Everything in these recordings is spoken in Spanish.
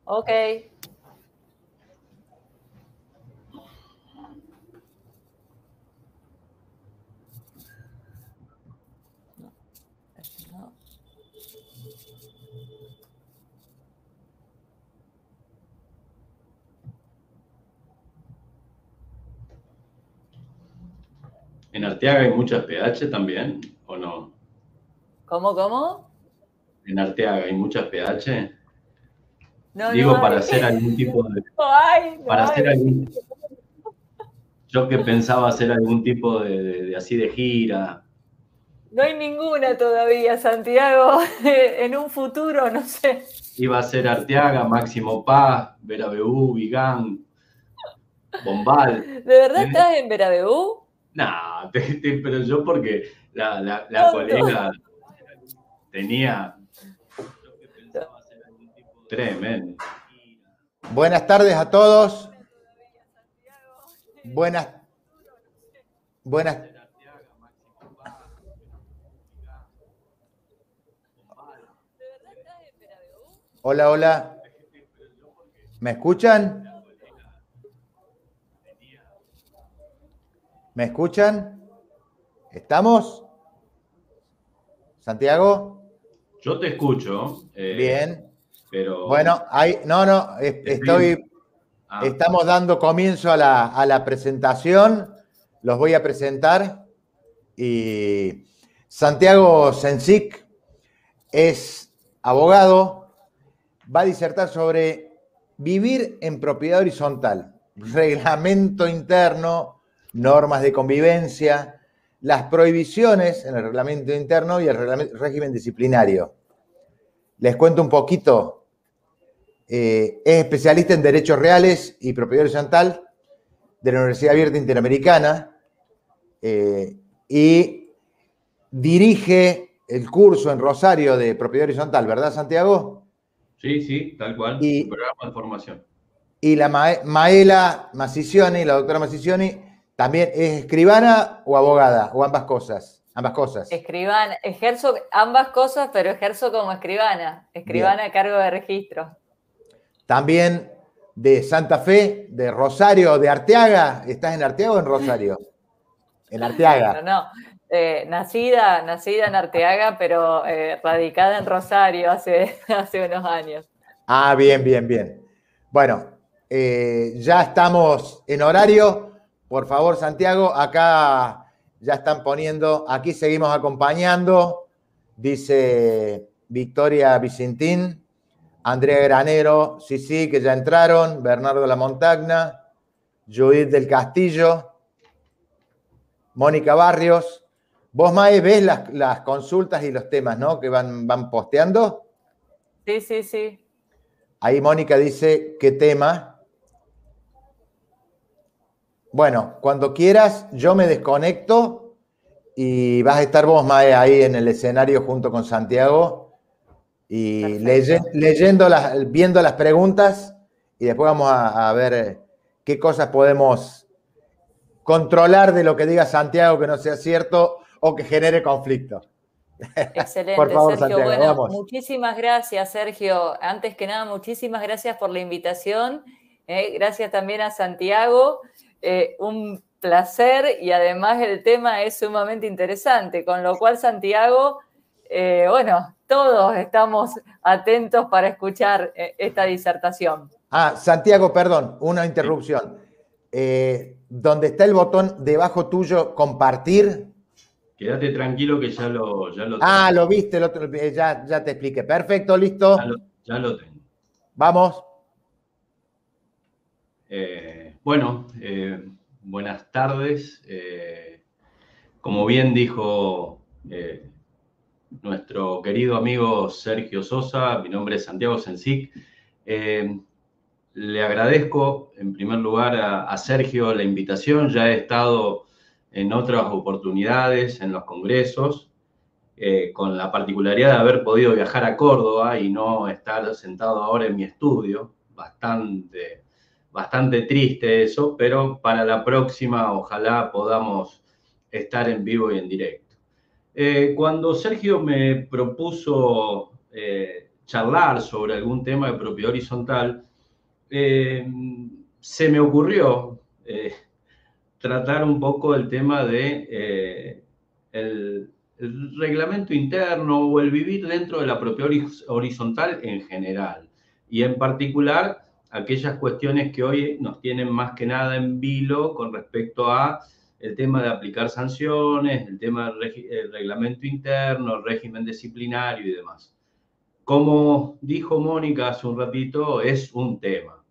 Ok. No. ¿En Arteaga hay muchas PH también o no? ¿Cómo? ¿En Arteaga hay muchas PH? No, no Digo, para hay. hacer algún tipo de... No Para hacer hay. algún... Yo que pensaba hacer algún tipo de así de gira. No hay ninguna todavía, Santiago. En un futuro, no sé. Iba a ser Arteaga, Máximo Paz, Vera Beú, Vigán, Bombal. ¿De verdad ¿Eh? estás en Verabeu? No, pero yo porque la Tonto. colega tenía... Tremendo. Buenas tardes a todos. Buenas. Hola, hola. ¿Me escuchan? ¿Me escuchan? ¿Estamos? ¿Santiago? Yo te escucho. Bien. Pero... Bueno, estamos dando comienzo a la presentación. Los voy a presentar. Y Santiago Sensic es abogado. Va a disertar sobre vivir en propiedad horizontal, reglamento interno, normas de convivencia, las prohibiciones en el reglamento interno y el régimen disciplinario. Les cuento un poquito. Es especialista en derechos reales y propiedad horizontal de la Universidad Abierta Interamericana y dirige el curso en Rosario de propiedad horizontal, ¿verdad, Santiago? Sí, tal cual. Un programa de formación. Y la Maela Massicioni, la doctora Massicioni, también es escribana o abogada, o ambas cosas. Ambas cosas. Escribana, ejerzo ambas cosas, pero ejerzo como escribana. Escribana a cargo de registro. También de Santa Fe, de Rosario, de Arteaga. ¿Estás en Arteaga o en Rosario? En Arteaga. No. Nacida en Arteaga, pero radicada en Rosario hace unos años. Ah, bien. Bueno, ya estamos en horario. Por favor, Santiago, acá ya están poniendo, aquí seguimos acompañando, dice Victoria Vicentín, Andrea Granero, sí, que ya entraron, Bernardo La Montagna, Judith del Castillo, Mónica Barrios. Vos, Mae, ves las consultas y los temas, ¿no? Que van posteando. Sí. Ahí Mónica dice, ¿qué tema? Bueno, cuando quieras, yo me desconecto y vas a estar vos, Mae, ahí en el escenario junto con Santiago y viendo las preguntas y después vamos a ver qué cosas podemos controlar de lo que diga Santiago que no sea cierto o que genere conflicto. Excelente, por favor, Sergio. Santiago, Bueno, vamos. muchísimas gracias, Sergio. Antes que nada, muchísimas gracias por la invitación. Gracias también a Santiago. Un placer y además el tema es sumamente interesante, con lo cual, Santiago, todos estamos atentos para escuchar esta disertación. Santiago, perdón, una interrupción. Donde está el botón debajo tuyo, compartir. Quédate tranquilo que ya lo tengo. Lo viste, ya te expliqué. Perfecto, listo. Ya lo tengo. Vamos. Buenas tardes. Como bien dijo nuestro querido amigo Sergio Sosa, mi nombre es Santiago Sensic. Le agradezco en primer lugar a Sergio la invitación. Ya he estado en otras oportunidades en los congresos, con la particularidad de haber podido viajar a Córdoba y no estar sentado ahora en mi estudio. Bastante triste eso, pero para la próxima ojalá podamos estar en vivo y en directo. Cuando Sergio me propuso charlar sobre algún tema de propiedad horizontal, se me ocurrió tratar un poco el tema de el reglamento interno o el vivir dentro de la propiedad horizontal en general. Y en particular, aquellas cuestiones que hoy nos tienen más que nada en vilo con respecto a el tema de aplicar sanciones, el tema del reglamento interno, el régimen disciplinario y demás. Como dijo Mónica hace un ratito, es un tema.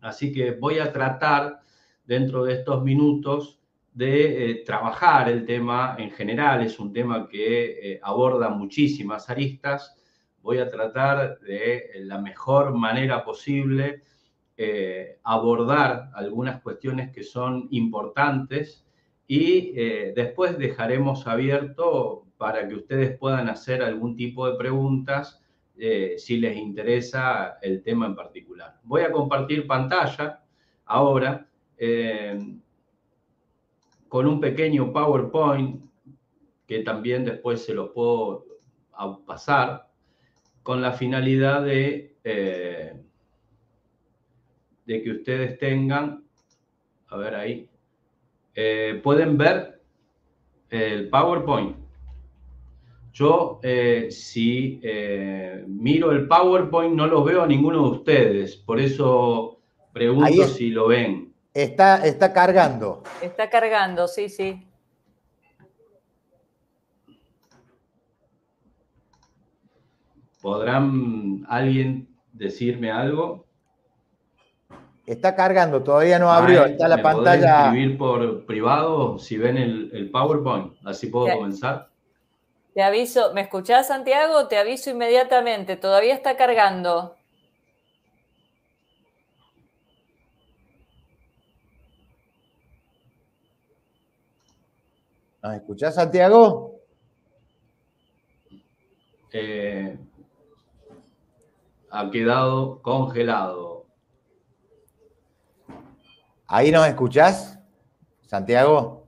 Así que voy a tratar, dentro de estos minutos, de trabajar el tema en general. Es un tema que aborda muchísimas aristas. Voy a tratar de la mejor manera posible abordar algunas cuestiones que son importantes y después dejaremos abierto para que ustedes puedan hacer algún tipo de preguntas si les interesa el tema en particular. Voy a compartir pantalla ahora con un pequeño PowerPoint que también después se los puedo pasar con la finalidad de que ustedes tengan, a ver ahí, pueden ver el PowerPoint. Yo, si miro el PowerPoint, no los veo a ninguno de ustedes. Por eso pregunto si lo ven. Está cargando. Está cargando, sí, sí. ¿Podrán alguien decirme algo? Está cargando, todavía no abrió. Está la pantalla. ¿Me podés escribir por privado si ven el PowerPoint? Así puedo comenzar. Te aviso, ¿me escuchás, Santiago? Te aviso inmediatamente, todavía está cargando. ¿Nos escuchás, Santiago? Ha quedado congelado. ¿Ahí nos escuchás, Santiago?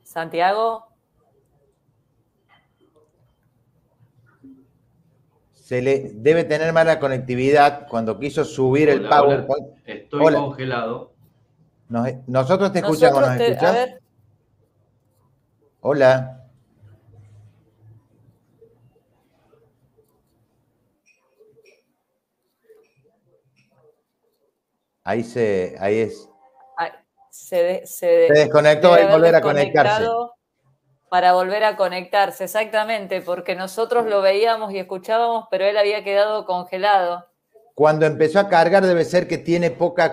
Santiago. Se le debe tener mala conectividad cuando quiso subir el PowerPoint. Hola, estoy congelado. Nosotros te escuchamos, ¿nos escuchás? A ver. Hola. Ahí es. Se desconectó, hay que volver a conectarse. Para volver a conectarse, exactamente, porque nosotros lo veíamos y escuchábamos, pero él había quedado congelado. Cuando empezó a cargar debe ser que tiene poca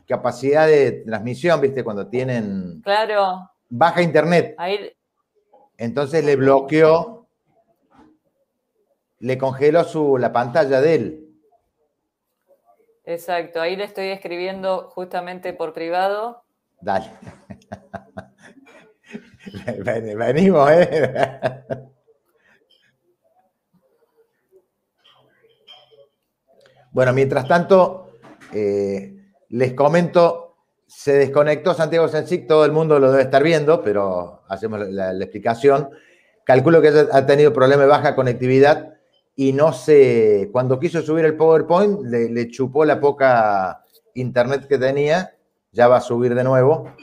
capacidad de transmisión, ¿viste? Cuando tienen baja internet. Ahí. Entonces le bloqueó, le congeló la pantalla de él. Exacto, ahí le estoy escribiendo justamente por privado. Dale. Venimos, Bueno, mientras tanto, les comento, se desconectó Santiago Sensic, todo el mundo lo debe estar viendo, pero hacemos la explicación. Calculo que ha tenido problema de baja conectividad y no sé, cuando quiso subir el PowerPoint, le chupó la poca internet que tenía, ya va a subir de nuevo.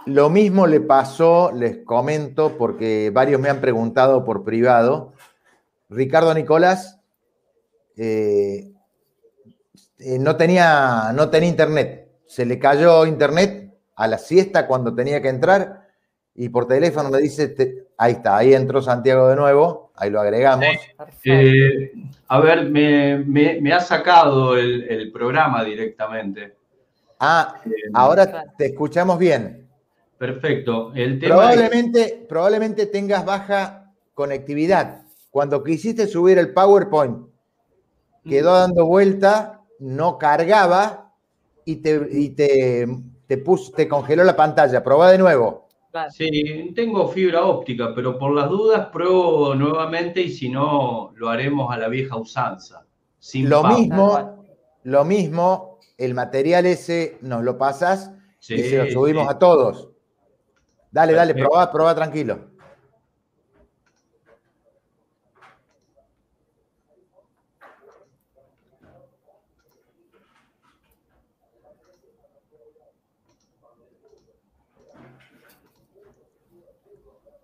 Lo mismo le pasó, les comento, porque varios me han preguntado por privado. Ricardo Nicolás no tenía internet. Se le cayó internet a la siesta cuando tenía que entrar y por teléfono me dice, ahí está, ahí entró Santiago de nuevo, ahí lo agregamos. A ver, me ha sacado el programa directamente. Ahora te escuchamos bien. Perfecto. El tema probablemente tengas baja conectividad. Cuando quisiste subir el PowerPoint, quedó dando vuelta, no cargaba y te congeló la pantalla. Probá de nuevo. Sí, tengo fibra óptica, pero por las dudas pruebo nuevamente y si no, lo haremos a la vieja usanza. Lo mismo, el material ese nos lo pasas y se lo subimos a todos. Dale, dale, Perfecto. probá tranquilo.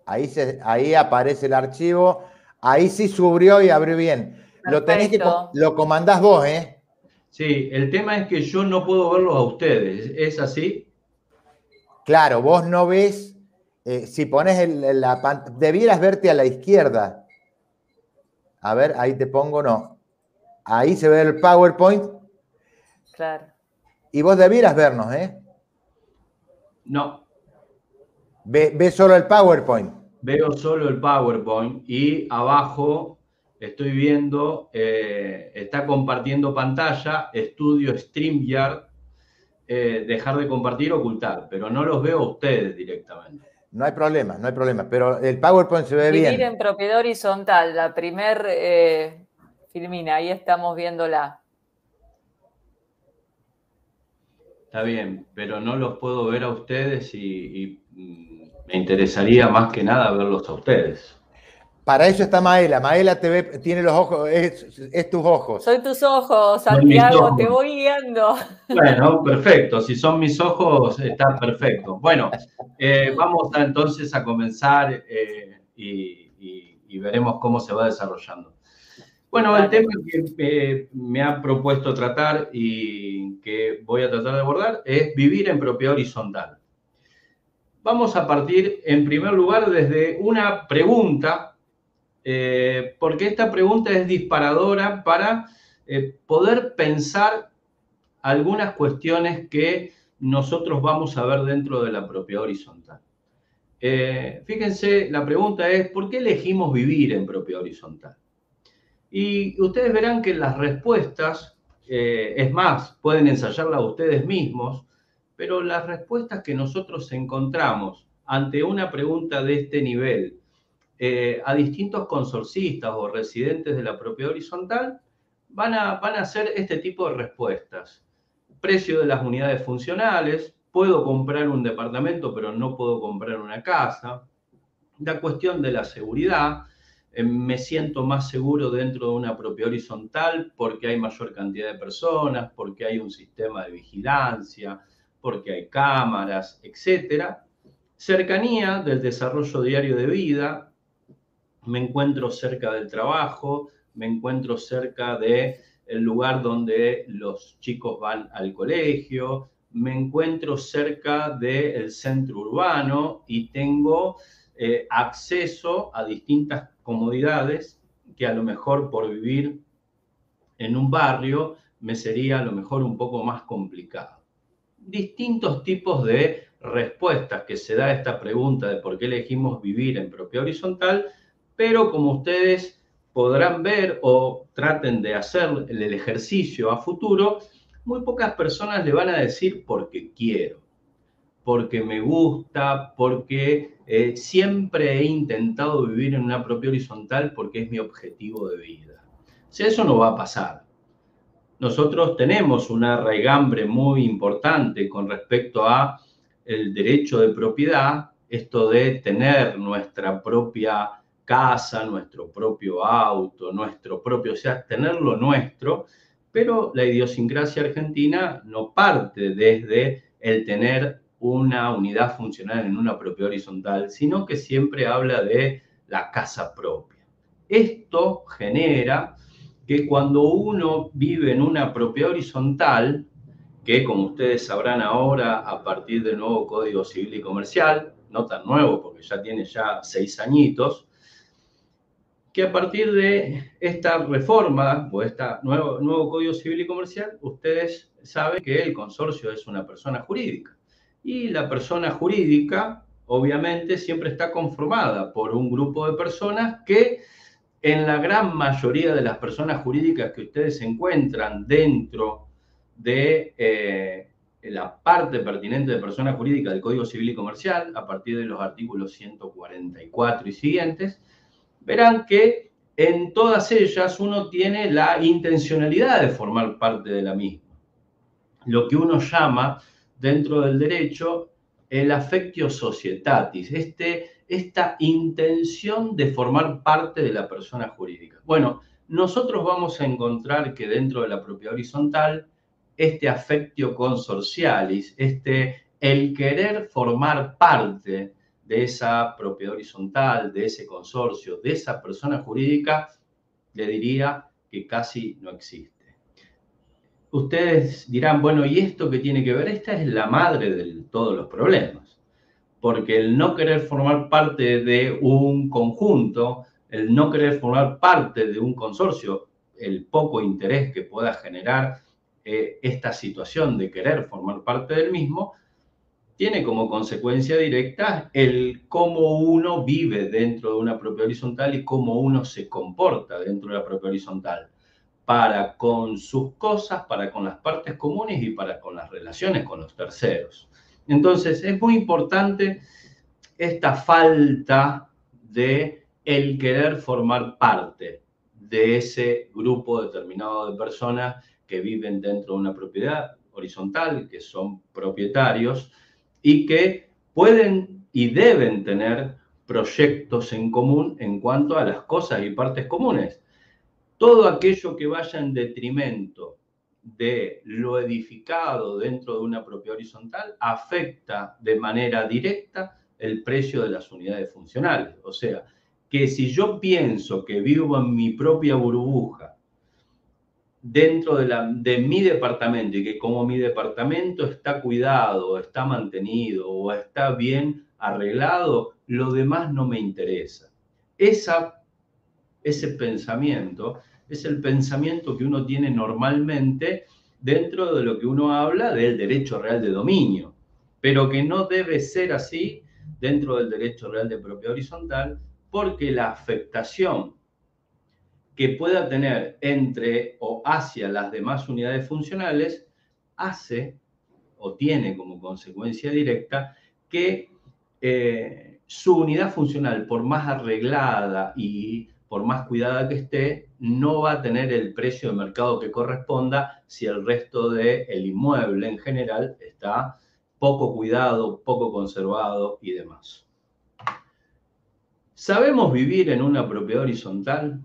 Ahí aparece el archivo. Ahí sí subió y abrió bien. Perfecto. Lo comandás vos, ¿eh? Sí, el tema es que yo no puedo verlos a ustedes. ¿Es así? Claro, vos no ves, si pones debieras verte a la izquierda. A ver, ahí te pongo, no. Ahí se ve el PowerPoint Claro. y vos debieras vernos, ¿eh? No. Ve solo el PowerPoint. Veo solo el PowerPoint y abajo estoy viendo, está compartiendo pantalla, estudio StreamYard, dejar de compartir, ocultar, pero no los veo a ustedes directamente. No hay problema, no hay problema. Pero el PowerPoint se ve Vivir bien. en propiedad horizontal, la primer filmina, ahí estamos viéndola. Está bien, pero no los puedo ver a ustedes y me interesaría más que nada verlos a ustedes. Para eso está Maela. Maela te ve, tiene los ojos, es tus ojos. Soy tus ojos, Son mis Santiago, ojos. te voy guiando. Bueno, perfecto. Si son mis ojos, está perfecto. Bueno, vamos entonces a comenzar y veremos cómo se va desarrollando. Bueno, el tema que me ha propuesto tratar y que voy a tratar de abordar es vivir en propiedad horizontal. Vamos a partir, en primer lugar, desde una pregunta, porque esta pregunta es disparadora para poder pensar algunas cuestiones que nosotros vamos a ver dentro de la propiedad horizontal. Fíjense, la pregunta es, ¿por qué elegimos vivir en propiedad horizontal? Y ustedes verán que las respuestas, es más, pueden ensayarlas ustedes mismos, pero las respuestas que nosotros encontramos ante una pregunta de este nivel a distintos consorcistas o residentes de la propiedad horizontal van a hacer este tipo de respuestas. Precio de las unidades funcionales, puedo comprar un departamento pero no puedo comprar una casa, la cuestión de la seguridad, me siento más seguro dentro de una propiedad horizontal porque hay mayor cantidad de personas, porque hay un sistema de vigilancia, porque hay cámaras, etc. Cercanía del desarrollo diario de vida, me encuentro cerca del trabajo, me encuentro cerca del lugar donde los chicos van al colegio, me encuentro cerca del centro urbano y tengo acceso a distintas comodidades que a lo mejor por vivir en un barrio me sería a lo mejor un poco más complicado. Distintos tipos de respuestas que se da a esta pregunta de por qué elegimos vivir en propiedad horizontal, pero como ustedes podrán ver o traten de hacer el ejercicio a futuro, muy pocas personas le van a decir porque quiero, porque me gusta, porque siempre he intentado vivir en una propiedad horizontal porque es mi objetivo de vida. O sea, eso no va a pasar. Nosotros tenemos una raigambre muy importante con respecto a el derecho de propiedad, esto de tener nuestra propia casa, nuestro propio auto, nuestro propio, o sea, tener lo nuestro, pero la idiosincrasia argentina no parte desde el tener una unidad funcional en una propiedad horizontal, sino que siempre habla de la casa propia. Esto genera que cuando uno vive en una propiedad horizontal, que como ustedes sabrán ahora a partir del nuevo Código Civil y Comercial, no tan nuevo porque ya tiene 6 añitos, que a partir de esta reforma o este nuevo Código Civil y Comercial, ustedes saben que el consorcio es una persona jurídica. Y la persona jurídica, obviamente, siempre está conformada por un grupo de personas que en la gran mayoría de las personas jurídicas que ustedes encuentran dentro de la parte pertinente de persona jurídica del Código Civil y Comercial, a partir de los artículos 144 y siguientes, verán que en todas ellas uno tiene la intencionalidad de formar parte de la misma. Lo que uno llama dentro del derecho el affectio societatis, esta intención de formar parte de la persona jurídica. Bueno, nosotros vamos a encontrar que dentro de la propiedad horizontal, este affectio consorcialis, el querer formar parte de esa propiedad horizontal, de ese consorcio, de esa persona jurídica, le diría que casi no existe. Ustedes dirán, bueno, ¿y esto qué tiene que ver? Esta es la madre de todos los problemas, porque el no querer formar parte de un conjunto, el no querer formar parte de un consorcio, el poco interés que pueda generar esta situación de querer formar parte del mismo, tiene como consecuencia directa el cómo uno vive dentro de una propiedad horizontal y cómo uno se comporta dentro de la propiedad horizontal, para con sus cosas, para con las partes comunes y para con las relaciones con los terceros. Entonces, es muy importante esta falta de el querer formar parte de ese grupo determinado de personas que viven dentro de una propiedad horizontal, que son propietarios y que pueden y deben tener proyectos en común en cuanto a las cosas y partes comunes. Todo aquello que vaya en detrimento de lo edificado dentro de una propiedad horizontal afecta de manera directa el precio de las unidades funcionales. O sea, que si yo pienso que vivo en mi propia burbuja dentro de mi departamento y que como mi departamento está cuidado, está mantenido o está bien arreglado, lo demás no me interesa. Ese pensamiento es el pensamiento que uno tiene normalmente dentro de lo que uno habla del derecho real de dominio, pero que no debe ser así dentro del derecho real de propiedad horizontal, porque la afectación que pueda tener entre o hacia las demás unidades funcionales hace o tiene como consecuencia directa que su unidad funcional, por más arreglada y por más cuidada que esté, no va a tener el precio de mercado que corresponda si el resto del inmueble en general está poco cuidado, poco conservado y demás. ¿Sabemos vivir en una propiedad horizontal?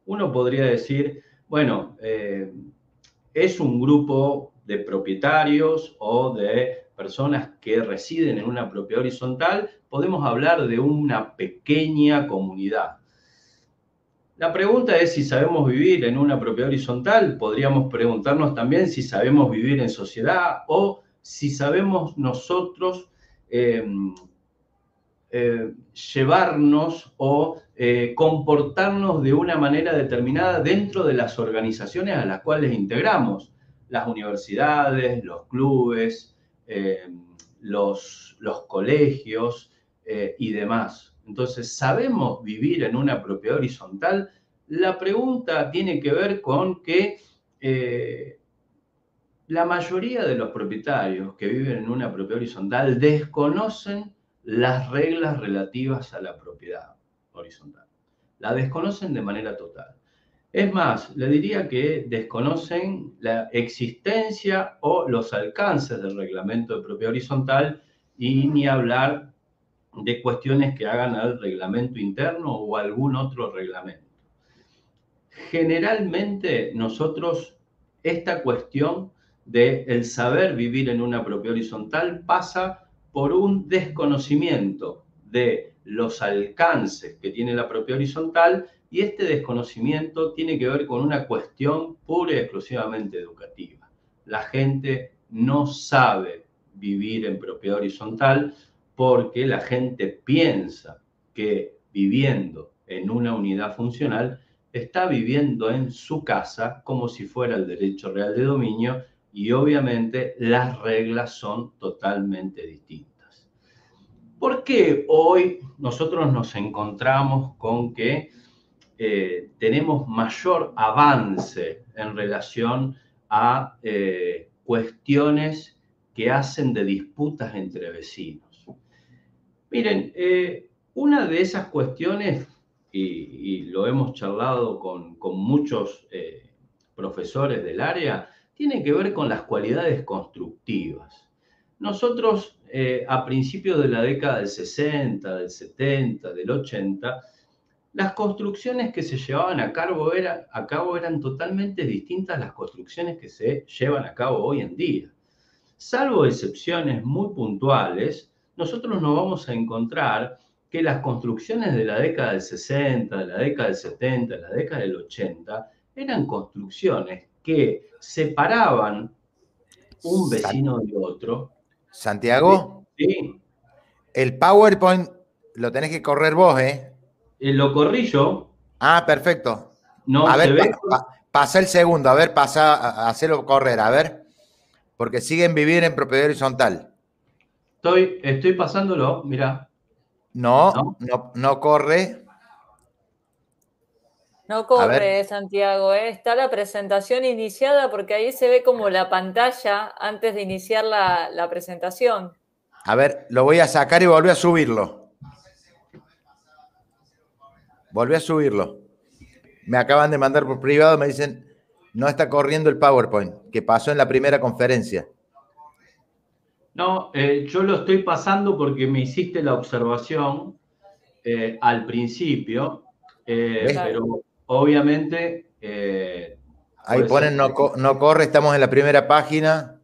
Uno podría decir, bueno, es un grupo de propietarios o de personas que residen en una propiedad horizontal, podemos hablar de una pequeña comunidad. La pregunta es si sabemos vivir en una propiedad horizontal, podríamos preguntarnos también si sabemos vivir en sociedad o si sabemos nosotros llevarnos o comportarnos de una manera determinada dentro de las organizaciones a las cuales integramos, las universidades, los clubes, los colegios y demás. Entonces, ¿sabemos vivir en una propiedad horizontal? La pregunta tiene que ver con que la mayoría de los propietarios que viven en una propiedad horizontal desconocen las reglas relativas a la propiedad horizontal. La desconocen de manera total. Es más, le diría que desconocen la existencia o los alcances del reglamento de propiedad horizontal y ni hablar de cuestiones que hagan al reglamento interno o algún otro reglamento. Generalmente nosotros esta cuestión del saber vivir en una propiedad horizontal pasa por un desconocimiento de los alcances que tiene la propiedad horizontal y este desconocimiento tiene que ver con una cuestión pura y exclusivamente educativa. La gente no sabe vivir en propiedad horizontal porque la gente piensa que viviendo en una unidad funcional está viviendo en su casa como si fuera el derecho real de dominio y obviamente las reglas son totalmente distintas. ¿Por qué hoy nosotros nos encontramos con que tenemos mayor avance en relación a cuestiones que hacen de disputas entre vecinos? Miren, una de esas cuestiones, y lo hemos charlado con muchos profesores del área, tiene que ver con las cualidades constructivas. Nosotros a principios de la década del 60, del 70, del 80, las construcciones que se llevaban a cabo eran totalmente distintas a las construcciones que se llevan a cabo hoy en día. Salvo excepciones muy puntuales, nosotros nos vamos a encontrar que las construcciones de la década del 60, de la década del 70, de la década del 80, eran construcciones que separaban un vecino de otro. Santiago, Sí. el PowerPoint lo tenés que correr vos, ¿eh? Lo corrí yo. Ah, perfecto. No A se ver, ve. pasa el segundo, a ver, hacelo correr, a ver. Porque siguen vivir en propiedad horizontal. Estoy pasándolo, mirá. No corre. No corre, Santiago, ¿eh? Está la presentación iniciada porque ahí se ve como la pantalla antes de iniciar la presentación. A ver, lo voy a sacar y volví a subirlo. Volví a subirlo. Me acaban de mandar por privado, me dicen, no está corriendo el PowerPoint, que pasó en la primera conferencia. No, yo lo estoy pasando porque me hiciste la observación al principio, pero obviamente... ahí ponen no corre, estamos en la primera página.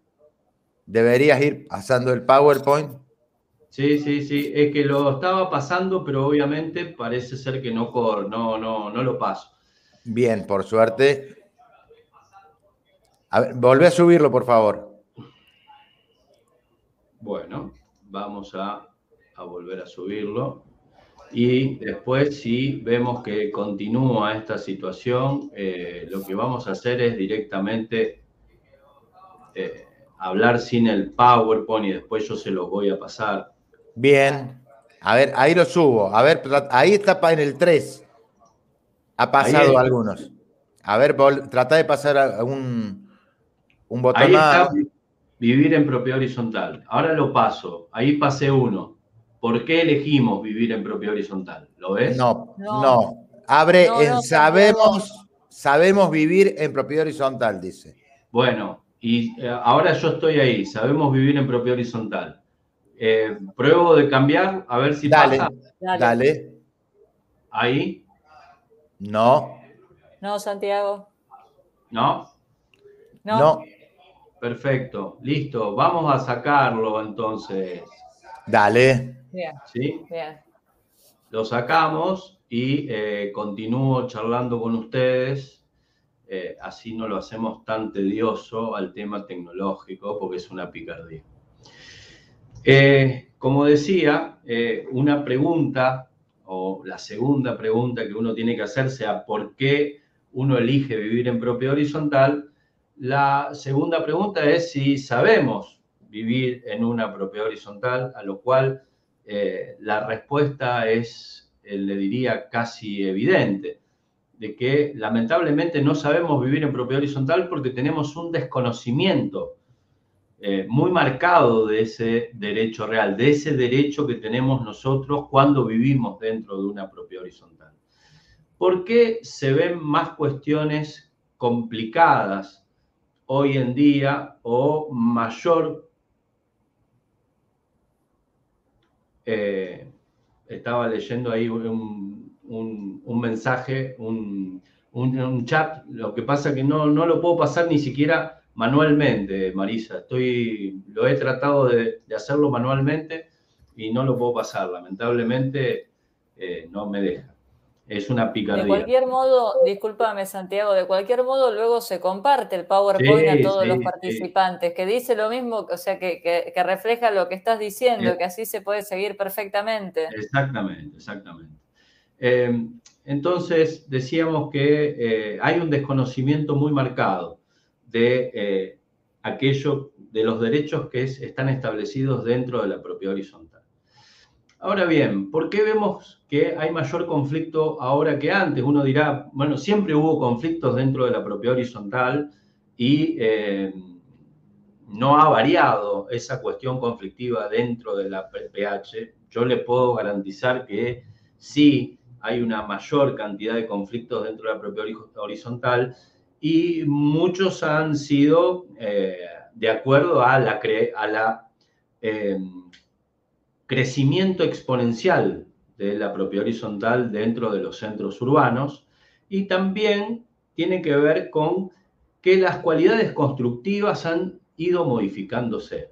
Deberías ir pasando el PowerPoint. Sí, es que lo estaba pasando, pero obviamente parece ser que no lo paso. Bien, por suerte. A ver, volvé a subirlo, por favor. Bueno, vamos a volver a subirlo. Y después, si vemos que continúa esta situación, lo que vamos a hacer es directamente hablar sin el PowerPoint y después yo se los voy a pasar. Bien. A ver, ahí lo subo. A ver, ahí está en el 3. Ha pasado algunos. A ver, trata de pasar un botón ahí más. Está, vivir en propiedad horizontal. Ahora lo paso. Ahí pasé uno. ¿Por qué elegimos vivir en propiedad horizontal? ¿Lo ves? No. Abre en sabemos vivir en propiedad horizontal, dice. Bueno, y ahora yo estoy ahí. Sabemos vivir en propiedad horizontal. Pruebo de cambiar, a ver si pasa. Dale. Ahí. No, Santiago. ¿No? No. Perfecto, listo. Vamos a sacarlo entonces. Dale. Bien. ¿Sí? Bien. Lo sacamos y continúo charlando con ustedes. Así no lo hacemos tan tedioso al tema tecnológico porque es una picardía. Como decía, una pregunta o la segunda pregunta que uno tiene que hacerse a por qué uno elige vivir en propiedad horizontal. La segunda pregunta es si sabemos vivir en una propiedad horizontal, a lo cual la respuesta es, le diría, casi evidente, de que lamentablemente no sabemos vivir en propiedad horizontal porque tenemos un desconocimiento muy marcado de ese derecho real, de ese derecho que tenemos nosotros cuando vivimos dentro de una propiedad horizontal. ¿Por qué se ven más cuestiones complicadas hoy en día o mayor? Estaba leyendo ahí un mensaje, un chat. Lo que pasa es que no lo puedo pasar ni siquiera manualmente, Marisa. Lo he tratado de hacerlo manualmente y no lo puedo pasar. Lamentablemente no me deja. Es una picardía. De cualquier modo, discúlpame Santiago, de cualquier modo luego se comparte el PowerPoint a todos los participantes, que dice lo mismo, o sea, que refleja lo que estás diciendo, que así se puede seguir perfectamente. Exactamente. Entonces, decíamos que hay un desconocimiento muy marcado de aquello, de los derechos que están establecidos dentro de la propiedad horizontal. Ahora bien, ¿por qué vemos que hay mayor conflicto ahora que antes? Uno dirá, bueno, siempre hubo conflictos dentro de la propiedad horizontal y no ha variado esa cuestión conflictiva dentro de la PPH. Yo le puedo garantizar que sí hay una mayor cantidad de conflictos dentro de la propiedad horizontal y muchos han sido de acuerdo a la crecimiento exponencial de la propiedad horizontal dentro de los centros urbanos, y también tiene que ver con que las cualidades constructivas han ido modificándose.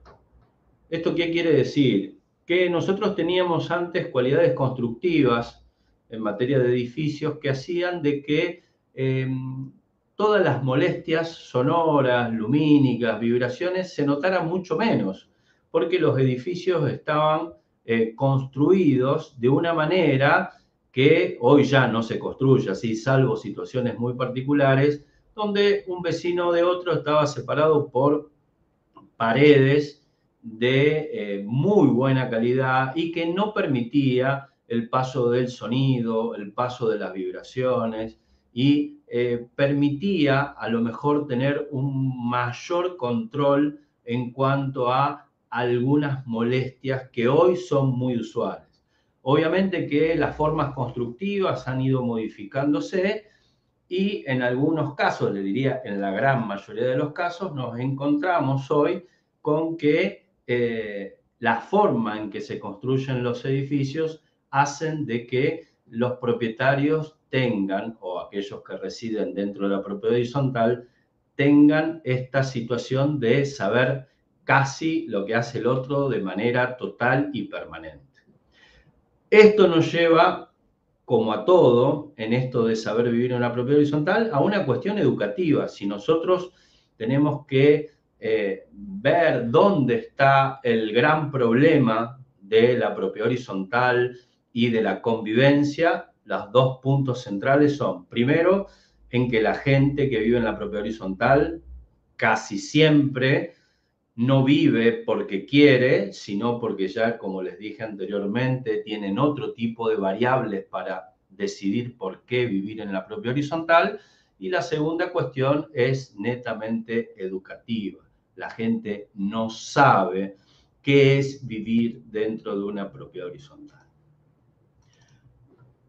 ¿Esto qué quiere decir? Que nosotros teníamos antes cualidades constructivas en materia de edificios que hacían de que todas las molestias sonoras, lumínicas, vibraciones se notaran mucho menos, porque los edificios estaban construidos de una manera que hoy ya no se construye así, salvo situaciones muy particulares, donde un vecino de otro estaba separado por paredes de muy buena calidad y que no permitía el paso del sonido, el paso de las vibraciones, y permitía a lo mejor tener un mayor control en cuanto a algunas molestias que hoy son muy usuales. Obviamente que las formas constructivas han ido modificándose y en algunos casos, le diría en la gran mayoría de los casos, nos encontramos hoy con que la forma en que se construyen los edificios hacen de que los propietarios tengan, o aquellos que residen dentro de la propiedad horizontal, tengan esta situación de saber casi lo que hace el otro de manera total y permanente. Esto nos lleva, como a todo, en esto de saber vivir en una propiedad horizontal, a una cuestión educativa. Si nosotros tenemos que ver dónde está el gran problema de la propiedad horizontal y de la convivencia, los dos puntos centrales son, primero, en que la gente que vive en la propiedad horizontal casi siempre no vive porque quiere, sino porque ya, como les dije anteriormente, tienen otro tipo de variables para decidir por qué vivir en la propiedad horizontal. Y la segunda cuestión es netamente educativa. La gente no sabe qué es vivir dentro de una propiedad horizontal.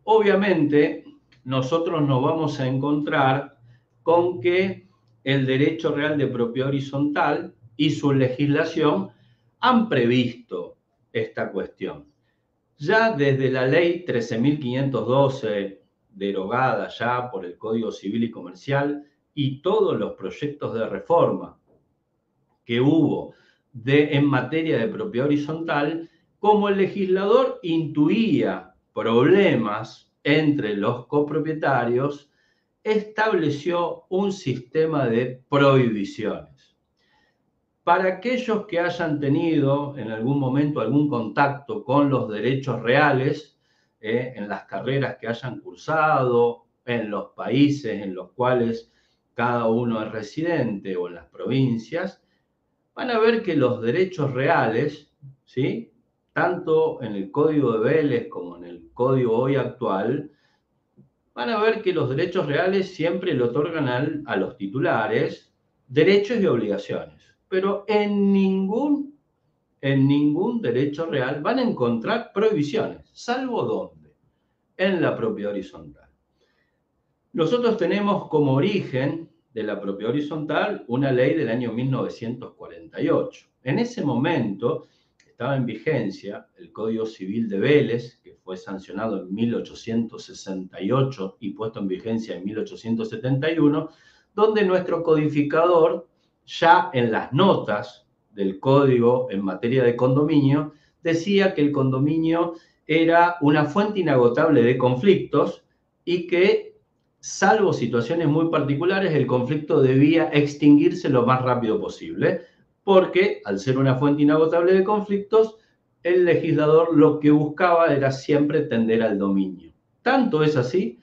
Obviamente, nosotros nos vamos a encontrar con que el derecho real de propiedad horizontal y su legislación han previsto esta cuestión. Ya desde la ley 13.512, derogada ya por el Código Civil y Comercial, y todos los proyectos de reforma que hubo en materia de propiedad horizontal, como el legislador intuía problemas entre los copropietarios, estableció un sistema de prohibiciones. Para aquellos que hayan tenido en algún momento algún contacto con los derechos reales, en las carreras que hayan cursado, en los países en los cuales cada uno es residente o en las provincias, van a ver que los derechos reales, ¿sí?, tanto en el Código de Vélez como en el Código hoy actual, van a ver que los derechos reales siempre le otorgan a los titulares derechos y obligaciones, pero en ningún derecho real van a encontrar prohibiciones, salvo ¿dónde? En la propiedad horizontal. Nosotros tenemos como origen de la propiedad horizontal una ley del año 1948. En ese momento estaba en vigencia el Código Civil de Vélez, que fue sancionado en 1868 y puesto en vigencia en 1871, donde nuestro codificador, ya en las notas del código en materia de condominio, decía que el condominio era una fuente inagotable de conflictos y que, salvo situaciones muy particulares, el conflicto debía extinguirse lo más rápido posible, porque al ser una fuente inagotable de conflictos, el legislador lo que buscaba era siempre tender al dominio. Tanto es así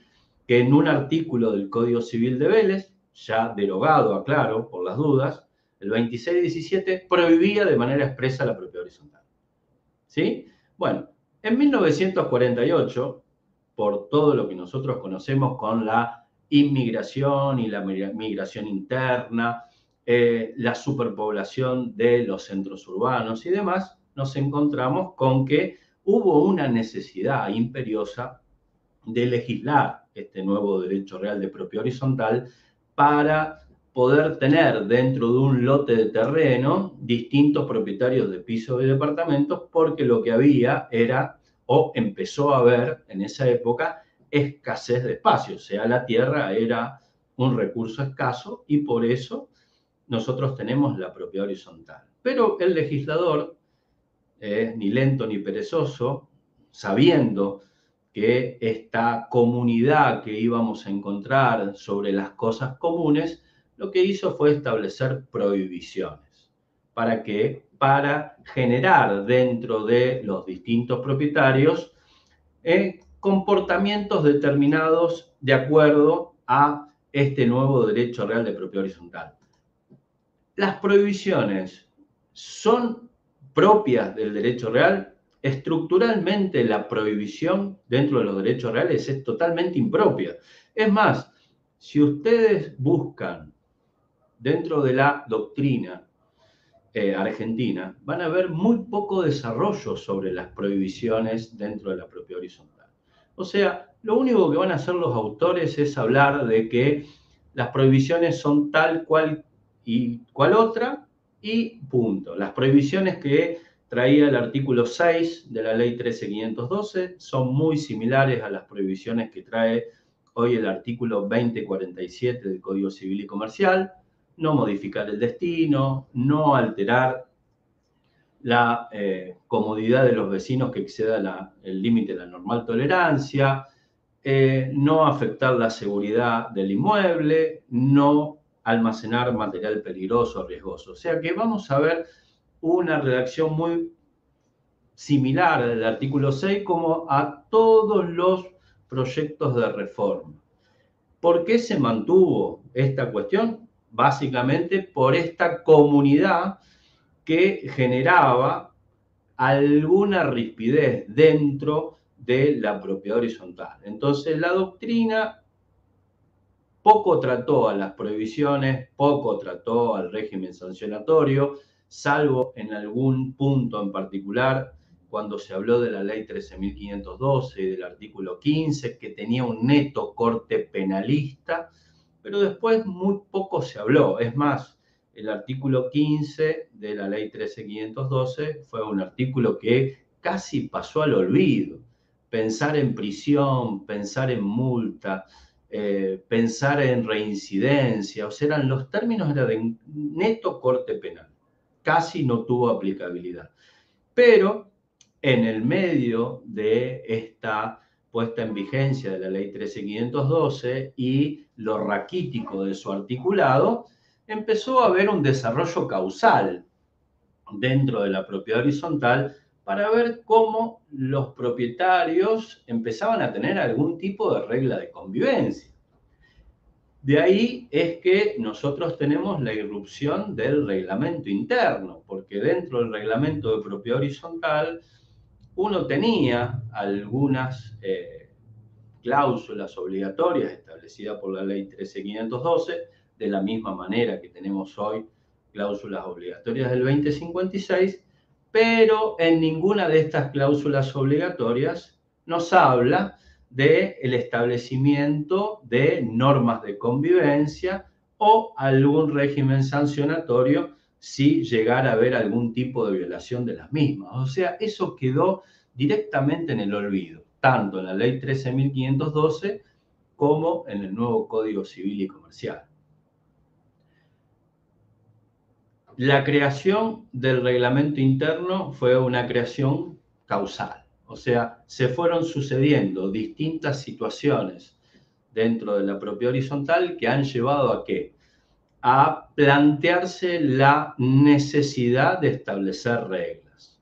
que en un artículo del Código Civil de Vélez, ya derogado, aclaro, por las dudas, el 2617 prohibía de manera expresa la propiedad horizontal. ¿Sí? Bueno, en 1948, por todo lo que nosotros conocemos con la inmigración y la migración interna, la superpoblación de los centros urbanos y demás, nos encontramos con que hubo una necesidad imperiosa de legislar este nuevo derecho real de propiedad horizontal para poder tener dentro de un lote de terreno distintos propietarios de pisos y departamentos, porque lo que había era, o empezó a haber en esa época, escasez de espacio. O sea, la tierra era un recurso escaso y por eso nosotros tenemos la propiedad horizontal. Pero el legislador, ni lento ni perezoso, sabiendo que esta comunidad que íbamos a encontrar sobre las cosas comunes, lo que hizo fue establecer prohibiciones. ¿Para qué? Para generar dentro de los distintos propietarios comportamientos determinados de acuerdo a este nuevo derecho real de propiedad horizontal. Las prohibiciones son propias del derecho real. Estructuralmente la prohibición dentro de los derechos reales es totalmente impropia. Es más, si ustedes buscan dentro de la doctrina argentina, van a ver muy poco desarrollo sobre las prohibiciones dentro de la propiedad horizontal. O sea, lo único que van a hacer los autores es hablar de que las prohibiciones son tal cual y cual otra, y punto. Las prohibiciones que traía el artículo 6 de la ley 13.512 son muy similares a las prohibiciones que trae hoy el artículo 2047 del Código Civil y Comercial: no modificar el destino, no alterar la comodidad de los vecinos que exceda el límite de la normal tolerancia, no afectar la seguridad del inmueble, no almacenar material peligroso o riesgoso. O sea que vamos a ver una redacción muy similar del artículo 6 como a todos los proyectos de reforma. ¿Por qué se mantuvo esta cuestión? Básicamente por esta comunidad que generaba alguna rispidez dentro de la propiedad horizontal. Entonces la doctrina poco trató a las prohibiciones, poco trató al régimen sancionatorio, salvo en algún punto en particular cuando se habló de la ley 13.512 y del artículo 15, que tenía un neto corte penalista, pero después muy poco se habló. Es más, el artículo 15 de la ley 13.512 fue un artículo que casi pasó al olvido. Pensar en prisión, pensar en multa, pensar en reincidencia, o sea, los términos eran de neto corte penal. Casi no tuvo aplicabilidad. Pero en el medio de esta puesta en vigencia de la ley 13.512 y lo raquítico de su articulado, empezó a haber un desarrollo causal dentro de la propiedad horizontal para ver cómo los propietarios empezaban a tener algún tipo de regla de convivencia. De ahí es que nosotros tenemos la irrupción del reglamento interno, porque dentro del reglamento de propiedad horizontal uno tenía algunas cláusulas obligatorias establecidas por la ley 13.512, de la misma manera que tenemos hoy cláusulas obligatorias del 2056, pero en ninguna de estas cláusulas obligatorias nos habla del establecimiento de normas de convivencia o algún régimen sancionatorio si llegara a haber algún tipo de violación de las mismas. O sea, eso quedó directamente en el olvido, tanto en la ley 13.512 como en el nuevo Código Civil y Comercial. La creación del reglamento interno fue una creación causal, o sea, se fueron sucediendo distintas situaciones dentro de la propiedad horizontal que han llevado ¿a qué? A plantearse la necesidad de establecer reglas.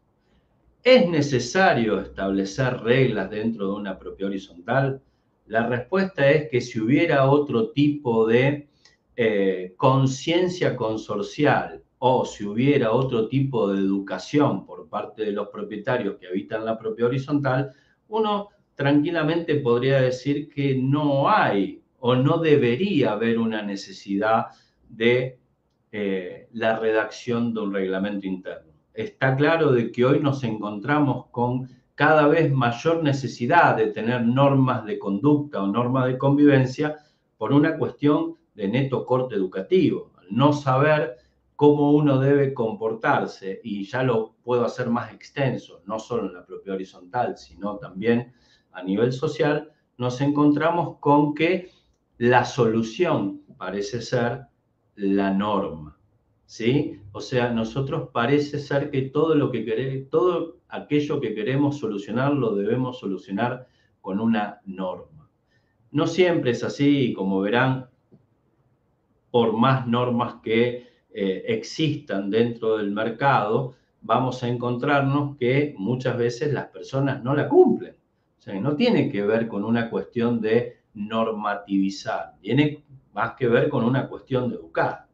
¿Es necesario establecer reglas dentro de una propiedad horizontal? La respuesta es que si hubiera otro tipo de conciencia consorcial o si hubiera otro tipo de educación por parte de los propietarios que habitan la propiedad horizontal, uno tranquilamente podría decir que no hay o no debería haber una necesidad de la redacción de un reglamento interno. Está claro de que hoy nos encontramos con cada vez mayor necesidad de tener normas de conducta o normas de convivencia por una cuestión de neto corte educativo, al no saber cómo uno debe comportarse, y ya lo puedo hacer más extenso, no solo en la propiedad horizontal, sino también a nivel social, nos encontramos con que la solución parece ser la norma, ¿sí? O sea, nosotros parece ser que todo aquello que queremos solucionar lo debemos solucionar con una norma. No siempre es así, y como verán, por más normas que existan dentro del mercado, vamos a encontrarnos que muchas veces las personas no la cumplen. O sea, no tiene que ver con una cuestión de normativizar, tiene más que ver con una cuestión de educar.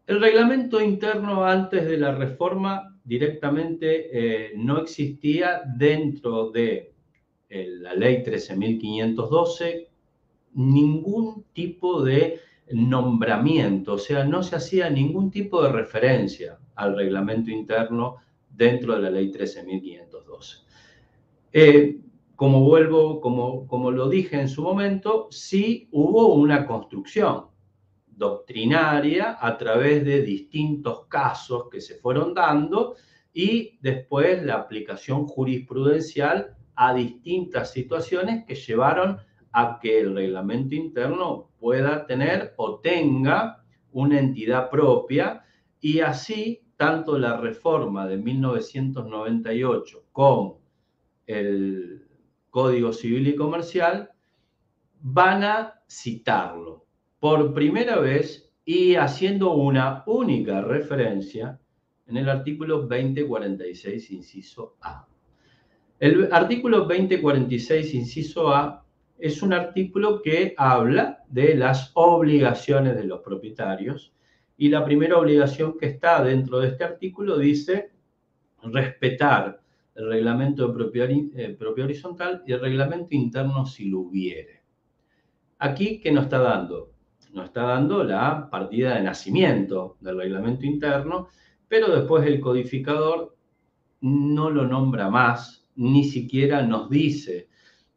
El reglamento interno antes de la reforma directamente no existía dentro de la ley 13.512, ningún tipo de nombramiento, o sea, no se hacía ningún tipo de referencia al reglamento interno dentro de la ley 13.512. Como lo dije en su momento, sí hubo una construcción doctrinaria a través de distintos casos que se fueron dando y después la aplicación jurisprudencial a distintas situaciones que llevaron a que el reglamento interno pueda tener o tenga una entidad propia, y así tanto la reforma de 1998 como el Código Civil y Comercial van a citarlo por primera vez y haciendo una única referencia en el artículo 2046, inciso A. El artículo 2046, inciso A, es un artículo que habla de las obligaciones de los propietarios, y la primera obligación que está dentro de este artículo dice respetar el reglamento de propiedad horizontal y el reglamento interno si lo hubiere. Aquí, ¿qué nos está dando? Nos está dando la partida de nacimiento del reglamento interno, pero después el codificador no lo nombra más, ni siquiera nos dice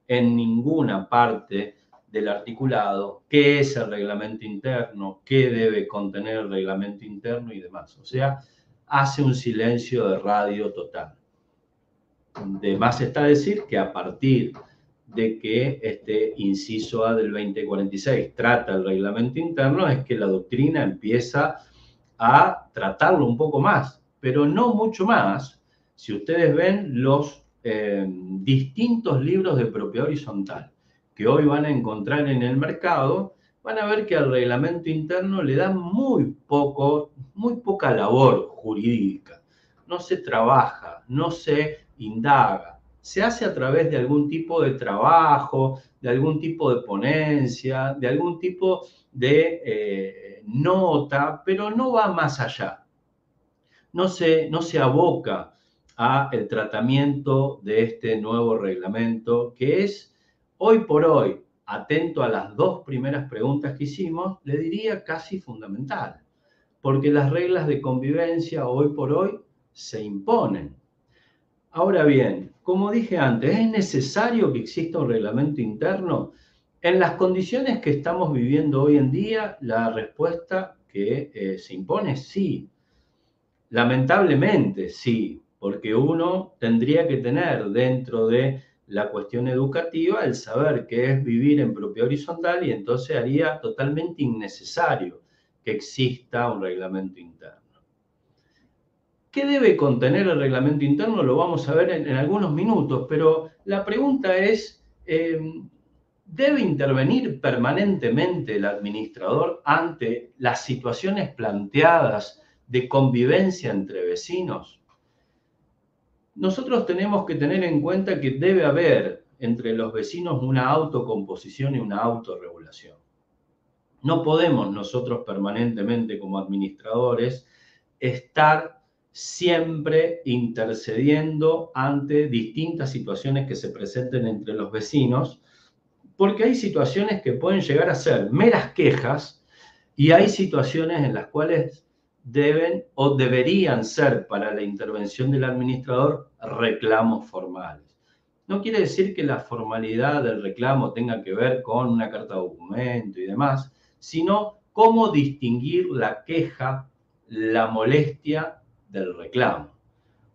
en ninguna parte del articulado qué es el reglamento interno, qué debe contener el reglamento interno y demás. O sea, hace un silencio de radio total. De más está decir que a partir de que este inciso A del 2046 trata el reglamento interno, es que la doctrina empieza a tratarlo un poco más, pero no mucho más. Si ustedes ven los distintos libros de propiedad horizontal que hoy van a encontrar en el mercado, van a ver que al reglamento interno le da muy poca labor jurídica. No se trabaja, no se indaga. Se hace a través de algún tipo de trabajo, de algún tipo de ponencia, de algún tipo de nota, pero no va más allá. No se aboca a el tratamiento de este nuevo reglamento, que es hoy por hoy, atento a las dos primeras preguntas que hicimos, le diría casi fundamental, porque las reglas de convivencia hoy por hoy se imponen. Ahora bien, como dije antes, ¿es necesario que exista un reglamento interno? En las condiciones que estamos viviendo hoy en día, la respuesta que se impone es sí. Lamentablemente sí, porque uno tendría que tener dentro de la cuestión educativa el saber qué es vivir en propiedad horizontal, y entonces haría totalmente innecesario que exista un reglamento interno. ¿Qué debe contener el reglamento interno? Lo vamos a ver en algunos minutos, pero la pregunta es, ¿debe intervenir permanentemente el administrador ante las situaciones planteadas de convivencia entre vecinos? Nosotros tenemos que tener en cuenta que debe haber entre los vecinos una autocomposición y una autorregulación. No podemos nosotros permanentemente como administradores estar siempre intercediendo ante distintas situaciones que se presenten entre los vecinos, porque hay situaciones que pueden llegar a ser meras quejas y hay situaciones en las cuales deben o deberían ser para la intervención del administrador reclamos formales. no quiere decir que la formalidad del reclamo tenga que ver con una carta de documento y demás, sino cómo distinguir la queja, la molestia del reclamo.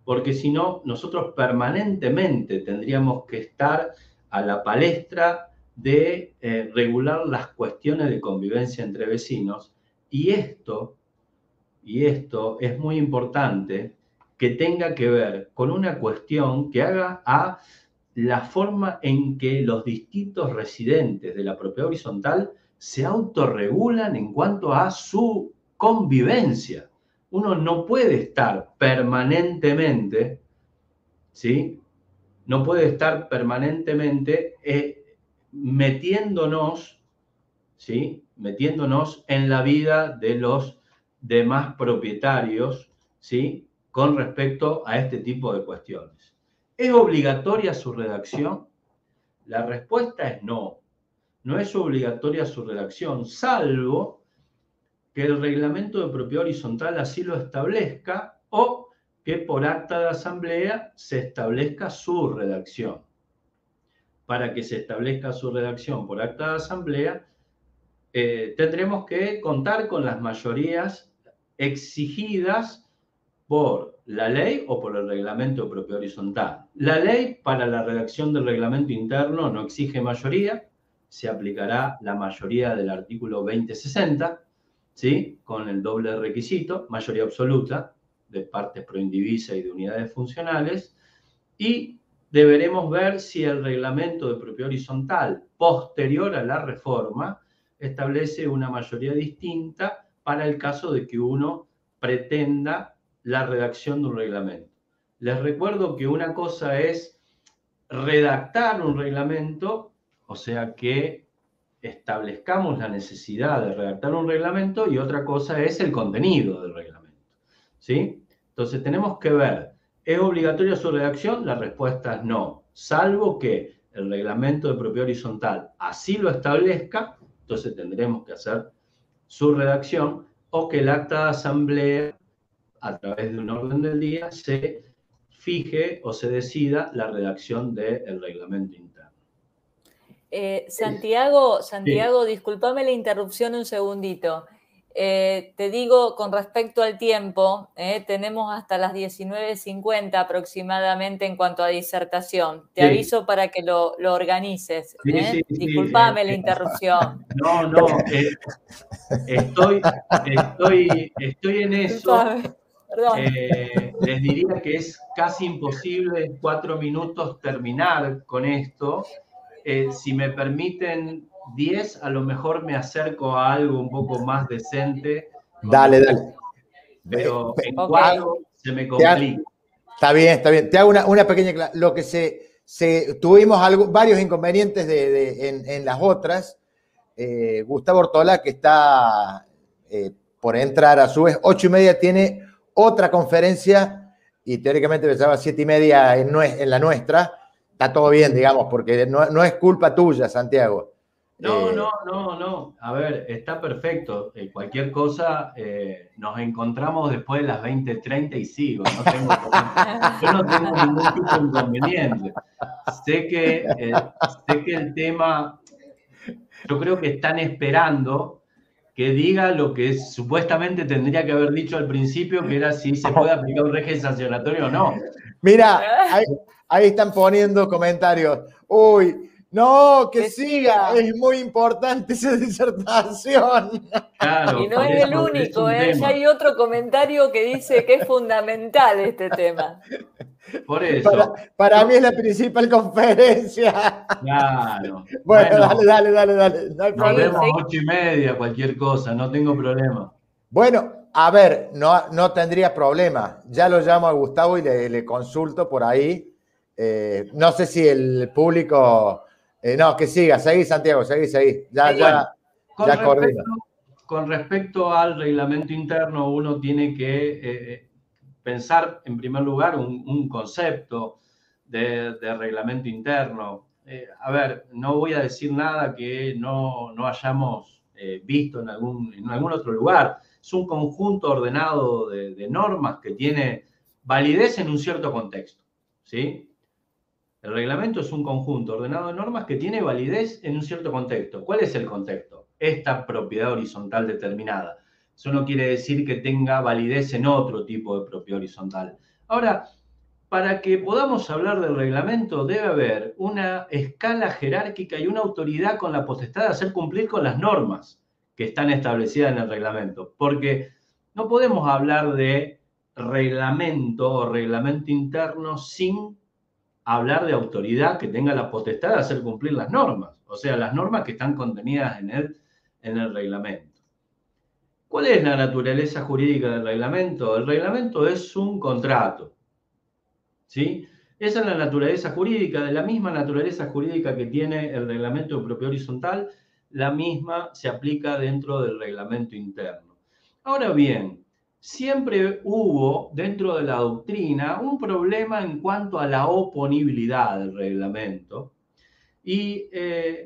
Porque si no, nosotros permanentemente tendríamos que estar a la palestra de regular las cuestiones de convivencia entre vecinos, y esto es muy importante, que tenga que ver con una cuestión que haga a la forma en que los distintos residentes de la propiedad horizontal se autorregulan en cuanto a su convivencia. Uno no puede estar permanentemente, ¿sí? No puede estar permanentemente metiéndonos, ¿sí? Metiéndonos en la vida de los demás propietarios, ¿sí? Con respecto a este tipo de cuestiones. ¿Es obligatoria su redacción? La respuesta es no. No es obligatoria su redacción, salvo que el reglamento de propiedad horizontal así lo establezca o que por acta de asamblea se establezca su redacción. Para que se establezca su redacción por acta de asamblea, tendremos que contar con las mayorías exigidas por la ley o por el reglamento de propiedad horizontal. La ley para la redacción del reglamento interno no exige mayoría, se aplicará la mayoría del artículo 2060, ¿sí? Con el doble requisito, mayoría absoluta de partes proindivisa y de unidades funcionales, y deberemos ver si el reglamento de propiedad horizontal posterior a la reforma establece una mayoría distinta para el caso de que uno pretenda la redacción de un reglamento. Les recuerdo que una cosa es redactar un reglamento, o sea que establezcamos la necesidad de redactar un reglamento, y otra cosa es el contenido del reglamento, ¿sí? Entonces tenemos que ver, ¿es obligatoria su redacción? La respuesta es no, salvo que el reglamento de propiedad horizontal así lo establezca, entonces tendremos que hacer su redacción, o que el acta de asamblea, a través de un orden del día, se fije o se decida la redacción del reglamento interno. Santiago, Sí. discúlpame la interrupción un segundito. Te digo, con respecto al tiempo, tenemos hasta las 19:50 aproximadamente en cuanto a disertación. Te aviso para que lo organices. Sí. Discúlpame la interrupción. No, estoy en eso. Perdón. Les diría que es casi imposible en 4 minutos terminar con esto. Si me permiten 10, a lo mejor me acerco a algo un poco más decente. Dale. Pero en Ok. 4 se me complica. Está bien. Te hago una pequeña... Lo que tuvimos varios inconvenientes en las otras. Gustavo Ortola, que está por entrar a su vez, 8:30, tiene otra conferencia y teóricamente pensaba 7:30 en la nuestra. Está todo bien, digamos, porque no es culpa tuya, Santiago. No. A ver, está perfecto. Cualquier cosa, nos encontramos después de las 20:30 y sigo. Yo no tengo ningún tipo de inconveniente. Sé que el tema, yo creo que están esperando que diga lo que supuestamente tendría que haber dicho al principio, que era si se puede aplicar un régimen sancionatorio o no. Mira, ahí están poniendo comentarios. Uy, no, que siga. Es muy importante esa disertación. Claro, y no es el único, ya hay otro comentario que dice que es fundamental este tema. Por eso. Para mí es la principal conferencia. Claro. Bueno, dale. No hay nos vemos 8:30, cualquier cosa, no tengo problema. Bueno, a ver, no tendría problema. Ya lo llamo a Gustavo y le consulto por ahí. No sé si el público... no, que siga. Seguí, Santiago, seguí. Ya coordino. Con respecto al reglamento interno, uno tiene que pensar, en primer lugar, un concepto de reglamento interno. A ver, no voy a decir nada que no hayamos visto en algún otro lugar. Es un conjunto ordenado de normas que tiene validez en un cierto contexto, ¿sí? El reglamento es un conjunto ordenado de normas que tiene validez en un cierto contexto. ¿Cuál es el contexto? Esta propiedad horizontal determinada. Eso no quiere decir que tenga validez en otro tipo de propiedad horizontal. Ahora, para que podamos hablar del reglamento debe haber una escala jerárquica y una autoridad con la potestad de hacer cumplir con las normas que están establecidas en el reglamento. Porque no podemos hablar de reglamento o reglamento interno sin hablar de autoridad que tenga la potestad de hacer cumplir las normas. O sea, las normas que están contenidas en el reglamento. ¿Cuál es la naturaleza jurídica del reglamento? El reglamento es un contrato. ¿Sí? Esa es la naturaleza jurídica, de la misma naturaleza jurídica que tiene el reglamento de propiedad horizontal, la misma se aplica dentro del reglamento interno. Ahora bien, siempre hubo dentro de la doctrina un problema en cuanto a la oponibilidad del reglamento y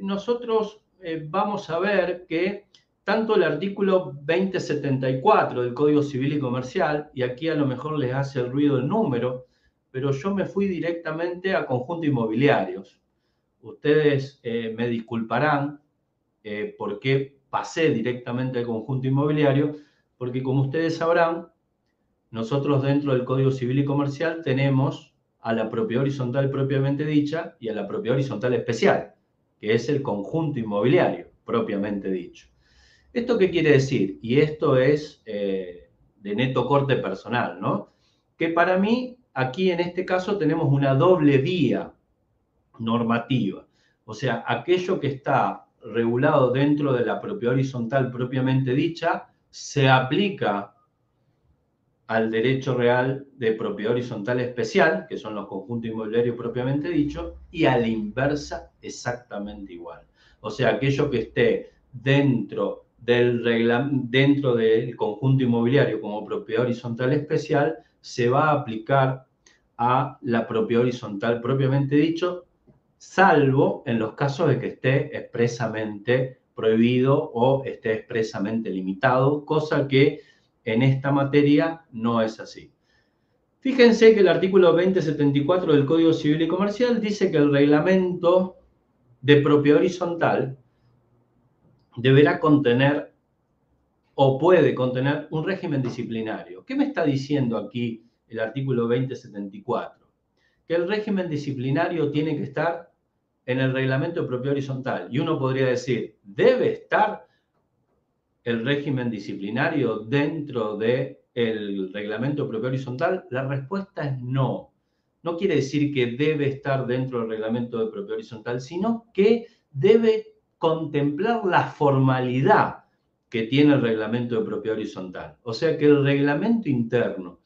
nosotros vamos a ver que tanto el artículo 2074 del Código Civil y Comercial, y aquí a lo mejor les hace el ruido el número, pero yo me fui directamente a conjuntos inmobiliarios. Ustedes me disculparán por qué pasé directamente al conjunto inmobiliario, porque como ustedes sabrán, nosotros dentro del Código Civil y Comercial tenemos a la propiedad horizontal propiamente dicha y a la propiedad horizontal especial, que es el conjunto inmobiliario propiamente dicho. ¿Esto qué quiere decir? Y esto es de neto corte personal, ¿no? Que para mí, aquí en este caso, tenemos una doble vía normativa. O sea, aquello que está regulado dentro de la propiedad horizontal propiamente dicha, se aplica al derecho real de propiedad horizontal especial, que son los conjuntos inmobiliarios propiamente dicho, y a la inversa exactamente igual. O sea, aquello que esté dentro del conjunto inmobiliario como propiedad horizontal especial, se va a aplicar a la propiedad horizontal propiamente dicho, salvo en los casos de que esté expresamente prohibido o esté expresamente limitado, cosa que en esta materia no es así. Fíjense que el artículo 2074 del Código Civil y Comercial dice que el reglamento de propiedad horizontal deberá contener o puede contener un régimen disciplinario. ¿Qué me está diciendo aquí el artículo 2074? Que el régimen disciplinario tiene que estar en el reglamento de propiedad horizontal. Y uno podría decir, ¿debe estar el régimen disciplinario dentro del reglamento de propiedad horizontal? La respuesta es no. No quiere decir que debe estar dentro del reglamento de propiedad horizontal, sino que debe contemplar la formalidad que tiene el reglamento de propiedad horizontal. O sea que el reglamento interno,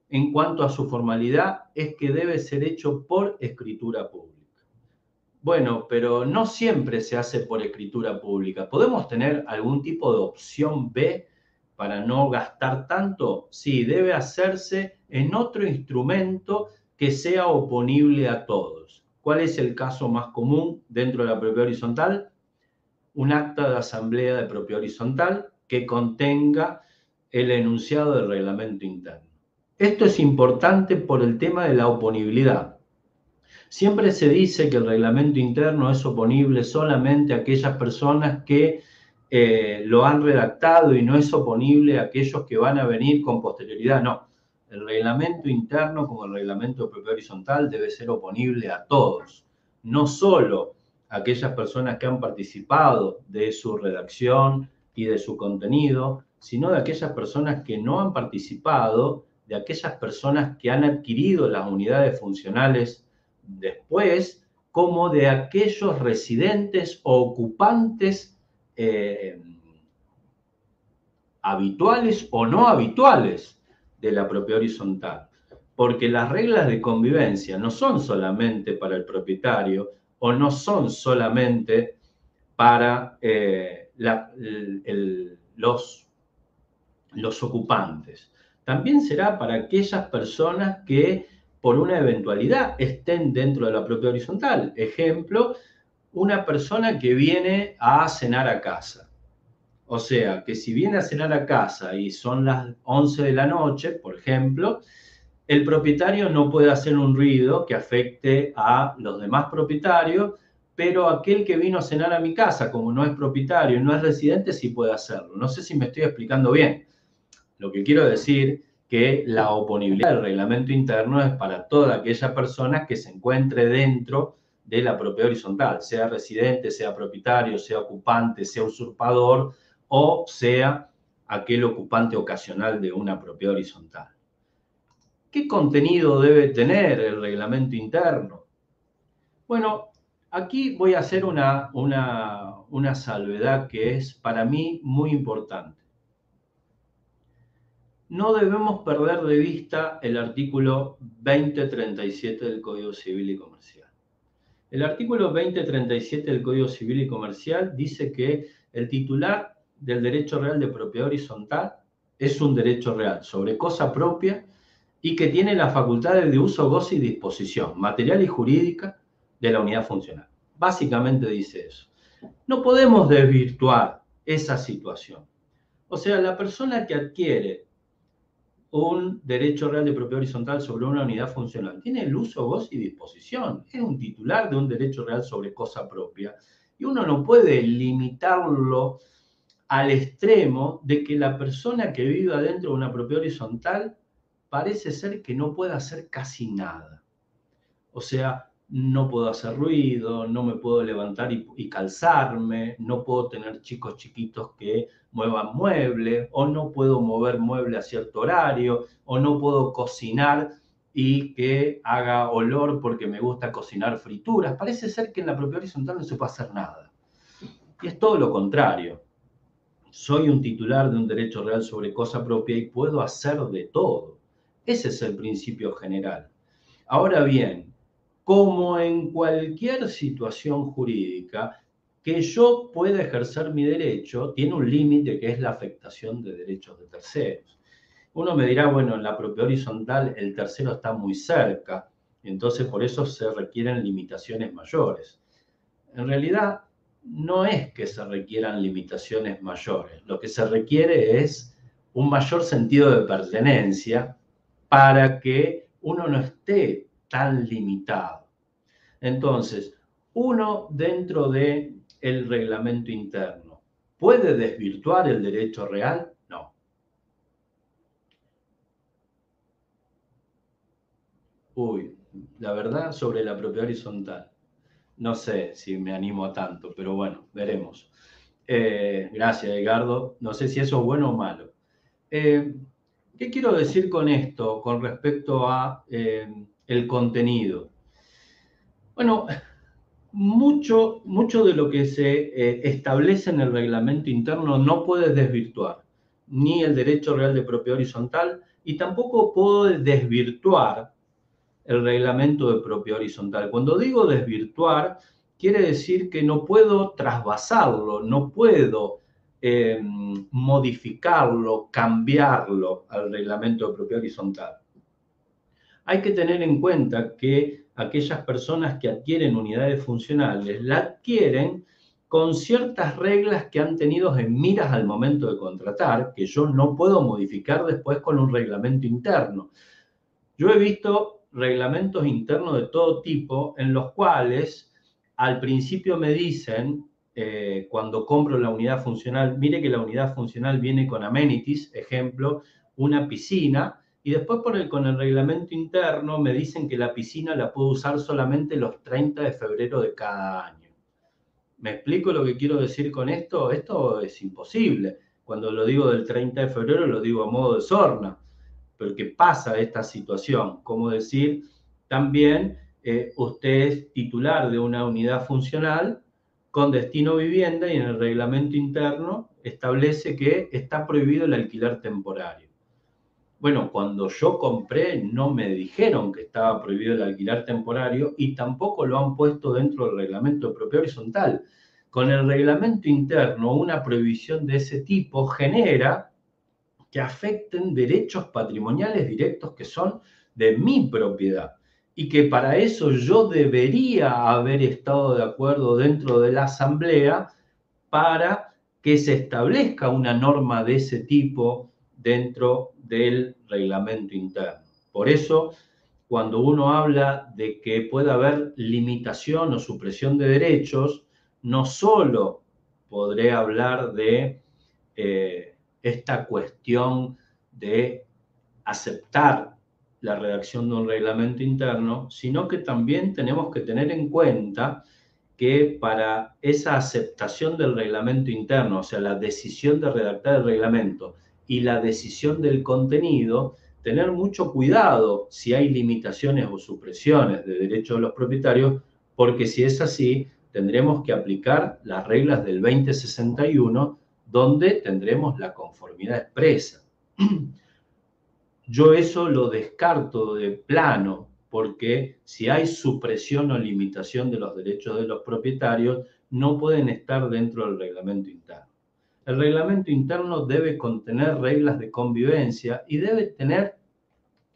en cuanto a su formalidad, es que debe ser hecho por escritura pública. Bueno, pero no siempre se hace por escritura pública. ¿Podemos tener algún tipo de opción B para no gastar tanto? Sí, debe hacerse en otro instrumento que sea oponible a todos. ¿Cuál es el caso más común dentro de la propiedad horizontal? Un acta de asamblea de propiedad horizontal que contenga el enunciado del reglamento interno. Esto es importante por el tema de la oponibilidad. Siempre se dice que el reglamento interno es oponible solamente a aquellas personas que lo han redactado y no es oponible a aquellos que van a venir con posterioridad. No, el reglamento interno como el reglamento de propiedad horizontal debe ser oponible a todos, no solo a aquellas personas que han participado de su redacción y de su contenido, sino de aquellas personas que no han participado, de aquellas personas que han adquirido las unidades funcionales después, como de aquellos residentes o ocupantes habituales o no habituales de la propiedad horizontal. Porque las reglas de convivencia no son solamente para el propietario o no son solamente para los ocupantes. También será para aquellas personas que por una eventualidad estén dentro de la propiedad horizontal. Ejemplo, una persona que viene a cenar a casa. O sea, que si viene a cenar a casa y son las 11 de la noche, por ejemplo, el propietario no puede hacer un ruido que afecte a los demás propietarios, pero aquel que vino a cenar a mi casa, como no es propietario y no es residente, sí puede hacerlo. No sé si me estoy explicando bien. Lo que quiero decir que la oponibilidad del reglamento interno es para toda aquella persona que se encuentre dentro de la propiedad horizontal, sea residente, sea propietario, sea ocupante, sea usurpador o sea aquel ocupante ocasional de una propiedad horizontal. ¿Qué contenido debe tener el reglamento interno? Bueno, aquí voy a hacer una salvedad que es para mí muy importante. No debemos perder de vista el artículo 2037 del Código Civil y Comercial. El artículo 2037 del Código Civil y Comercial dice que el titular del derecho real de propiedad horizontal es un derecho real sobre cosa propia y que tiene las facultades de uso, goce y disposición material y jurídica de la unidad funcional. Básicamente dice eso. No podemos desvirtuar esa situación. O sea, la persona que adquiere un derecho real de propiedad horizontal sobre una unidad funcional tiene el uso, goce y disposición. Es un titular de un derecho real sobre cosa propia. Y uno no puede limitarlo al extremo de que la persona que vive adentro de una propiedad horizontal parece ser que no puede hacer casi nada. O sea, no puedo hacer ruido, no me puedo levantar y calzarme, no puedo tener chicos chiquitos que muevan muebles, o no puedo mover muebles a cierto horario, o no puedo cocinar y que haga olor porque me gusta cocinar frituras. Parece ser que en la propiedad horizontal no se puede hacer nada. Y es todo lo contrario. Soy un titular de un derecho real sobre cosa propia y puedo hacer de todo. Ese es el principio general. Ahora bien, como en cualquier situación jurídica, que yo pueda ejercer mi derecho tiene un límite que es la afectación de derechos de terceros. Uno me dirá, bueno, en la propiedad horizontal el tercero está muy cerca, entonces por eso se requieren limitaciones mayores. En realidad, no es que se requieran limitaciones mayores, lo que se requiere es un mayor sentido de pertenencia para que uno no esté tan limitado. Entonces, uno dentro del reglamento interno, ¿puede desvirtuar el derecho real? No. La verdad sobre la propiedad horizontal. No sé si me animo a tanto, pero bueno, veremos. Gracias, Edgardo. No sé si eso es bueno o malo. ¿Qué quiero decir con esto con respecto a el contenido? Bueno, mucho de lo que se establece en el reglamento interno no puede desvirtuar ni el derecho real de propiedad horizontal y tampoco puedo desvirtuar el reglamento de propiedad horizontal. Cuando digo desvirtuar, quiere decir que no puedo trasvasarlo, no puedo modificarlo, cambiarlo al reglamento de propiedad horizontal. Hay que tener en cuenta que aquellas personas que adquieren unidades funcionales la adquieren con ciertas reglas que han tenido en miras al momento de contratar, que yo no puedo modificar después con un reglamento interno. Yo he visto reglamentos internos de todo tipo en los cuales al principio me dicen, cuando compro la unidad funcional, mire que la unidad funcional viene con amenities, ejemplo, una piscina, y después con el reglamento interno me dicen que la piscina la puedo usar solamente los 30 de febrero de cada año. ¿Me explico lo que quiero decir con esto? Esto es imposible. Cuando lo digo del 30 de febrero lo digo a modo de sorna, porque pasa esta situación. Como decir, también usted es titular de una unidad funcional con destino vivienda y en el reglamento interno establece que está prohibido el alquiler temporario. Bueno, cuando yo compré no me dijeron que estaba prohibido el alquiler temporario y tampoco lo han puesto dentro del reglamento de propiedad horizontal. Con el reglamento interno, una prohibición de ese tipo genera que afecten derechos patrimoniales directos que son de mi propiedad y que para eso yo debería haber estado de acuerdo dentro de la asamblea para que se establezca una norma de ese tipo dentro del reglamento interno. Por eso, cuando uno habla de que puede haber limitación o supresión de derechos, no solo podré hablar de esta cuestión de aceptar la redacción de un reglamento interno, sino que también tenemos que tener en cuenta que para esa aceptación del reglamento interno, o sea, la decisión de redactar el reglamento y la decisión del contenido, tener mucho cuidado si hay limitaciones o supresiones de derechos de los propietarios, porque si es así, tendremos que aplicar las reglas del 2061, donde tendremos la conformidad expresa. Yo eso lo descarto de plano, porque si hay supresión o limitación de los derechos de los propietarios, no pueden estar dentro del reglamento interno. El reglamento interno debe contener reglas de convivencia y debe tener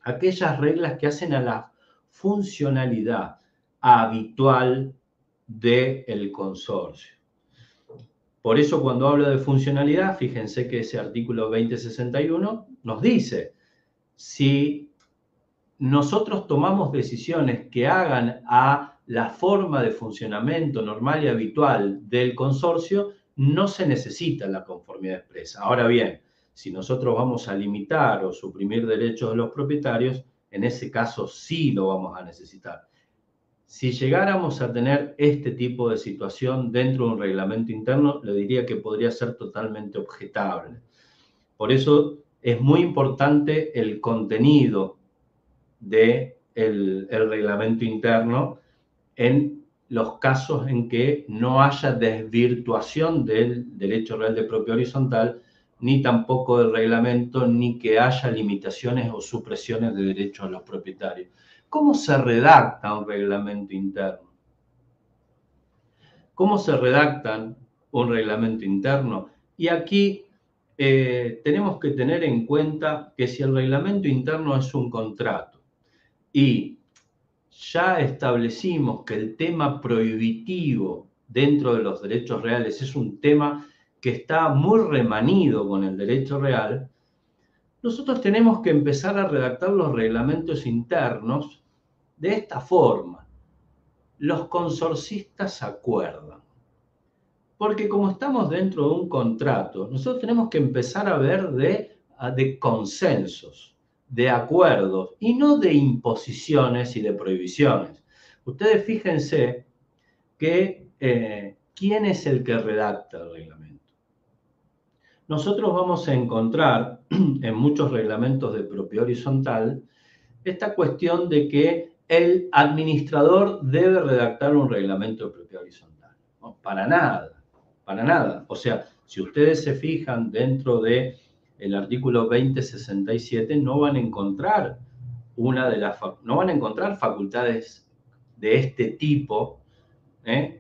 aquellas reglas que hacen a la funcionalidad habitual del consorcio. Por eso cuando hablo de funcionalidad, fíjense que ese artículo 2061 nos dice, si nosotros tomamos decisiones que hagan a la forma de funcionamiento normal y habitual del consorcio, no se necesita la conformidad expresa. Ahora bien, si nosotros vamos a limitar o suprimir derechos de los propietarios, en ese caso sí lo vamos a necesitar. Si llegáramos a tener este tipo de situación dentro de un reglamento interno, le diría que podría ser totalmente objetable. Por eso es muy importante el contenido del reglamento interno en los casos en que no haya desvirtuación del derecho real de propiedad horizontal, ni tampoco del reglamento, ni que haya limitaciones o supresiones de derechos a los propietarios. ¿Cómo se redacta un reglamento interno? ¿Cómo se redacta un reglamento interno? Y aquí tenemos que tener en cuenta que si el reglamento interno es un contrato y ya establecimos que el tema prohibitivo dentro de los derechos reales es un tema que está muy remanido con el derecho real, nosotros tenemos que empezar a redactar los reglamentos internos de esta forma. Los consorcistas acuerdan. Porque como estamos dentro de un contrato, nosotros tenemos que empezar a ver de consensos, de acuerdos, y no de imposiciones y de prohibiciones. Ustedes fíjense que ¿quién es el que redacta el reglamento? Nosotros vamos a encontrar en muchos reglamentos de propiedad horizontal esta cuestión de que el administrador debe redactar un reglamento de propiedad horizontal. No, para nada, para nada. O sea, si ustedes se fijan dentro del artículo 2067, no van a encontrar facultades de este tipo, en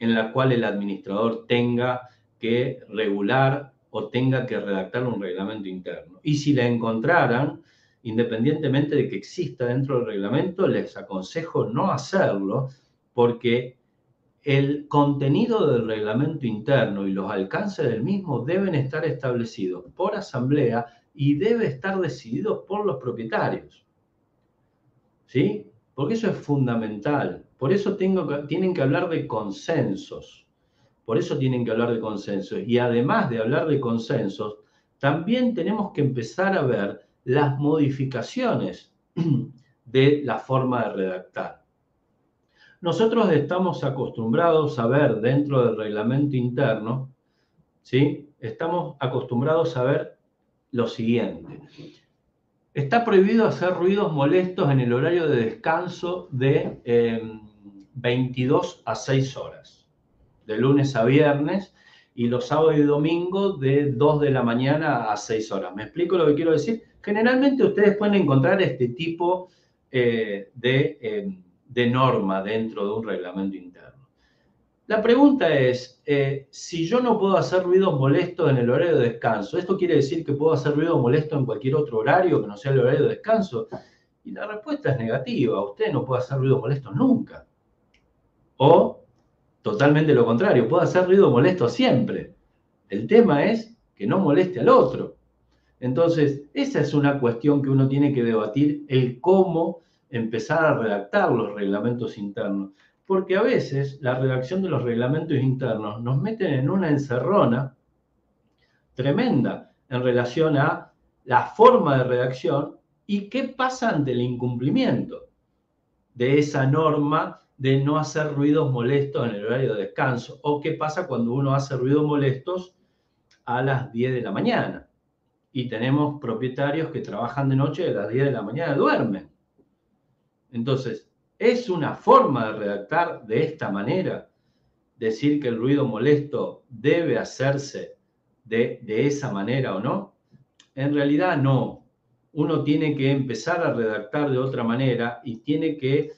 la cual el administrador tenga que regular o tenga que redactar un reglamento interno. Y si la encontraran, independientemente de que exista dentro del reglamento, les aconsejo no hacerlo, porque el contenido del reglamento interno y los alcances del mismo deben estar establecidos por asamblea y debe estar decidido por los propietarios. ¿Sí? Porque eso es fundamental. Por eso tienen que hablar de consensos. Por eso tienen que hablar de consensos. Y además de hablar de consensos, también tenemos que empezar a ver las modificaciones de la forma de redactar. Nosotros estamos acostumbrados a ver dentro del reglamento interno, ¿sí? Estamos acostumbrados a ver lo siguiente. Está prohibido hacer ruidos molestos en el horario de descanso de 22 a 6 horas, de lunes a viernes, y los sábados y domingos de 2 de la mañana a 6 horas. ¿Me explico lo que quiero decir? Generalmente ustedes pueden encontrar este tipo de norma dentro de un reglamento interno. La pregunta es, si yo no puedo hacer ruidos molestos en el horario de descanso, ¿esto quiere decir que puedo hacer ruido molesto en cualquier otro horario que no sea el horario de descanso? Y la respuesta es negativa. Usted no puede hacer ruido molesto nunca. O totalmente lo contrario, puede hacer ruido molesto siempre. El tema es que no moleste al otro. Entonces, esa es una cuestión que uno tiene que debatir, el cómo empezar a redactar los reglamentos internos. Porque a veces la redacción de los reglamentos internos nos meten en una encerrona tremenda en relación a la forma de redacción y qué pasa ante el incumplimiento de esa norma de no hacer ruidos molestos en el horario de descanso, o qué pasa cuando uno hace ruidos molestos a las 10 de la mañana y tenemos propietarios que trabajan de noche y a las 10 de la mañana duermen. Entonces, ¿es una forma de redactar de esta manera? Decir que el ruido molesto debe hacerse de esa manera o no. En realidad no. Uno tiene que empezar a redactar de otra manera y tiene que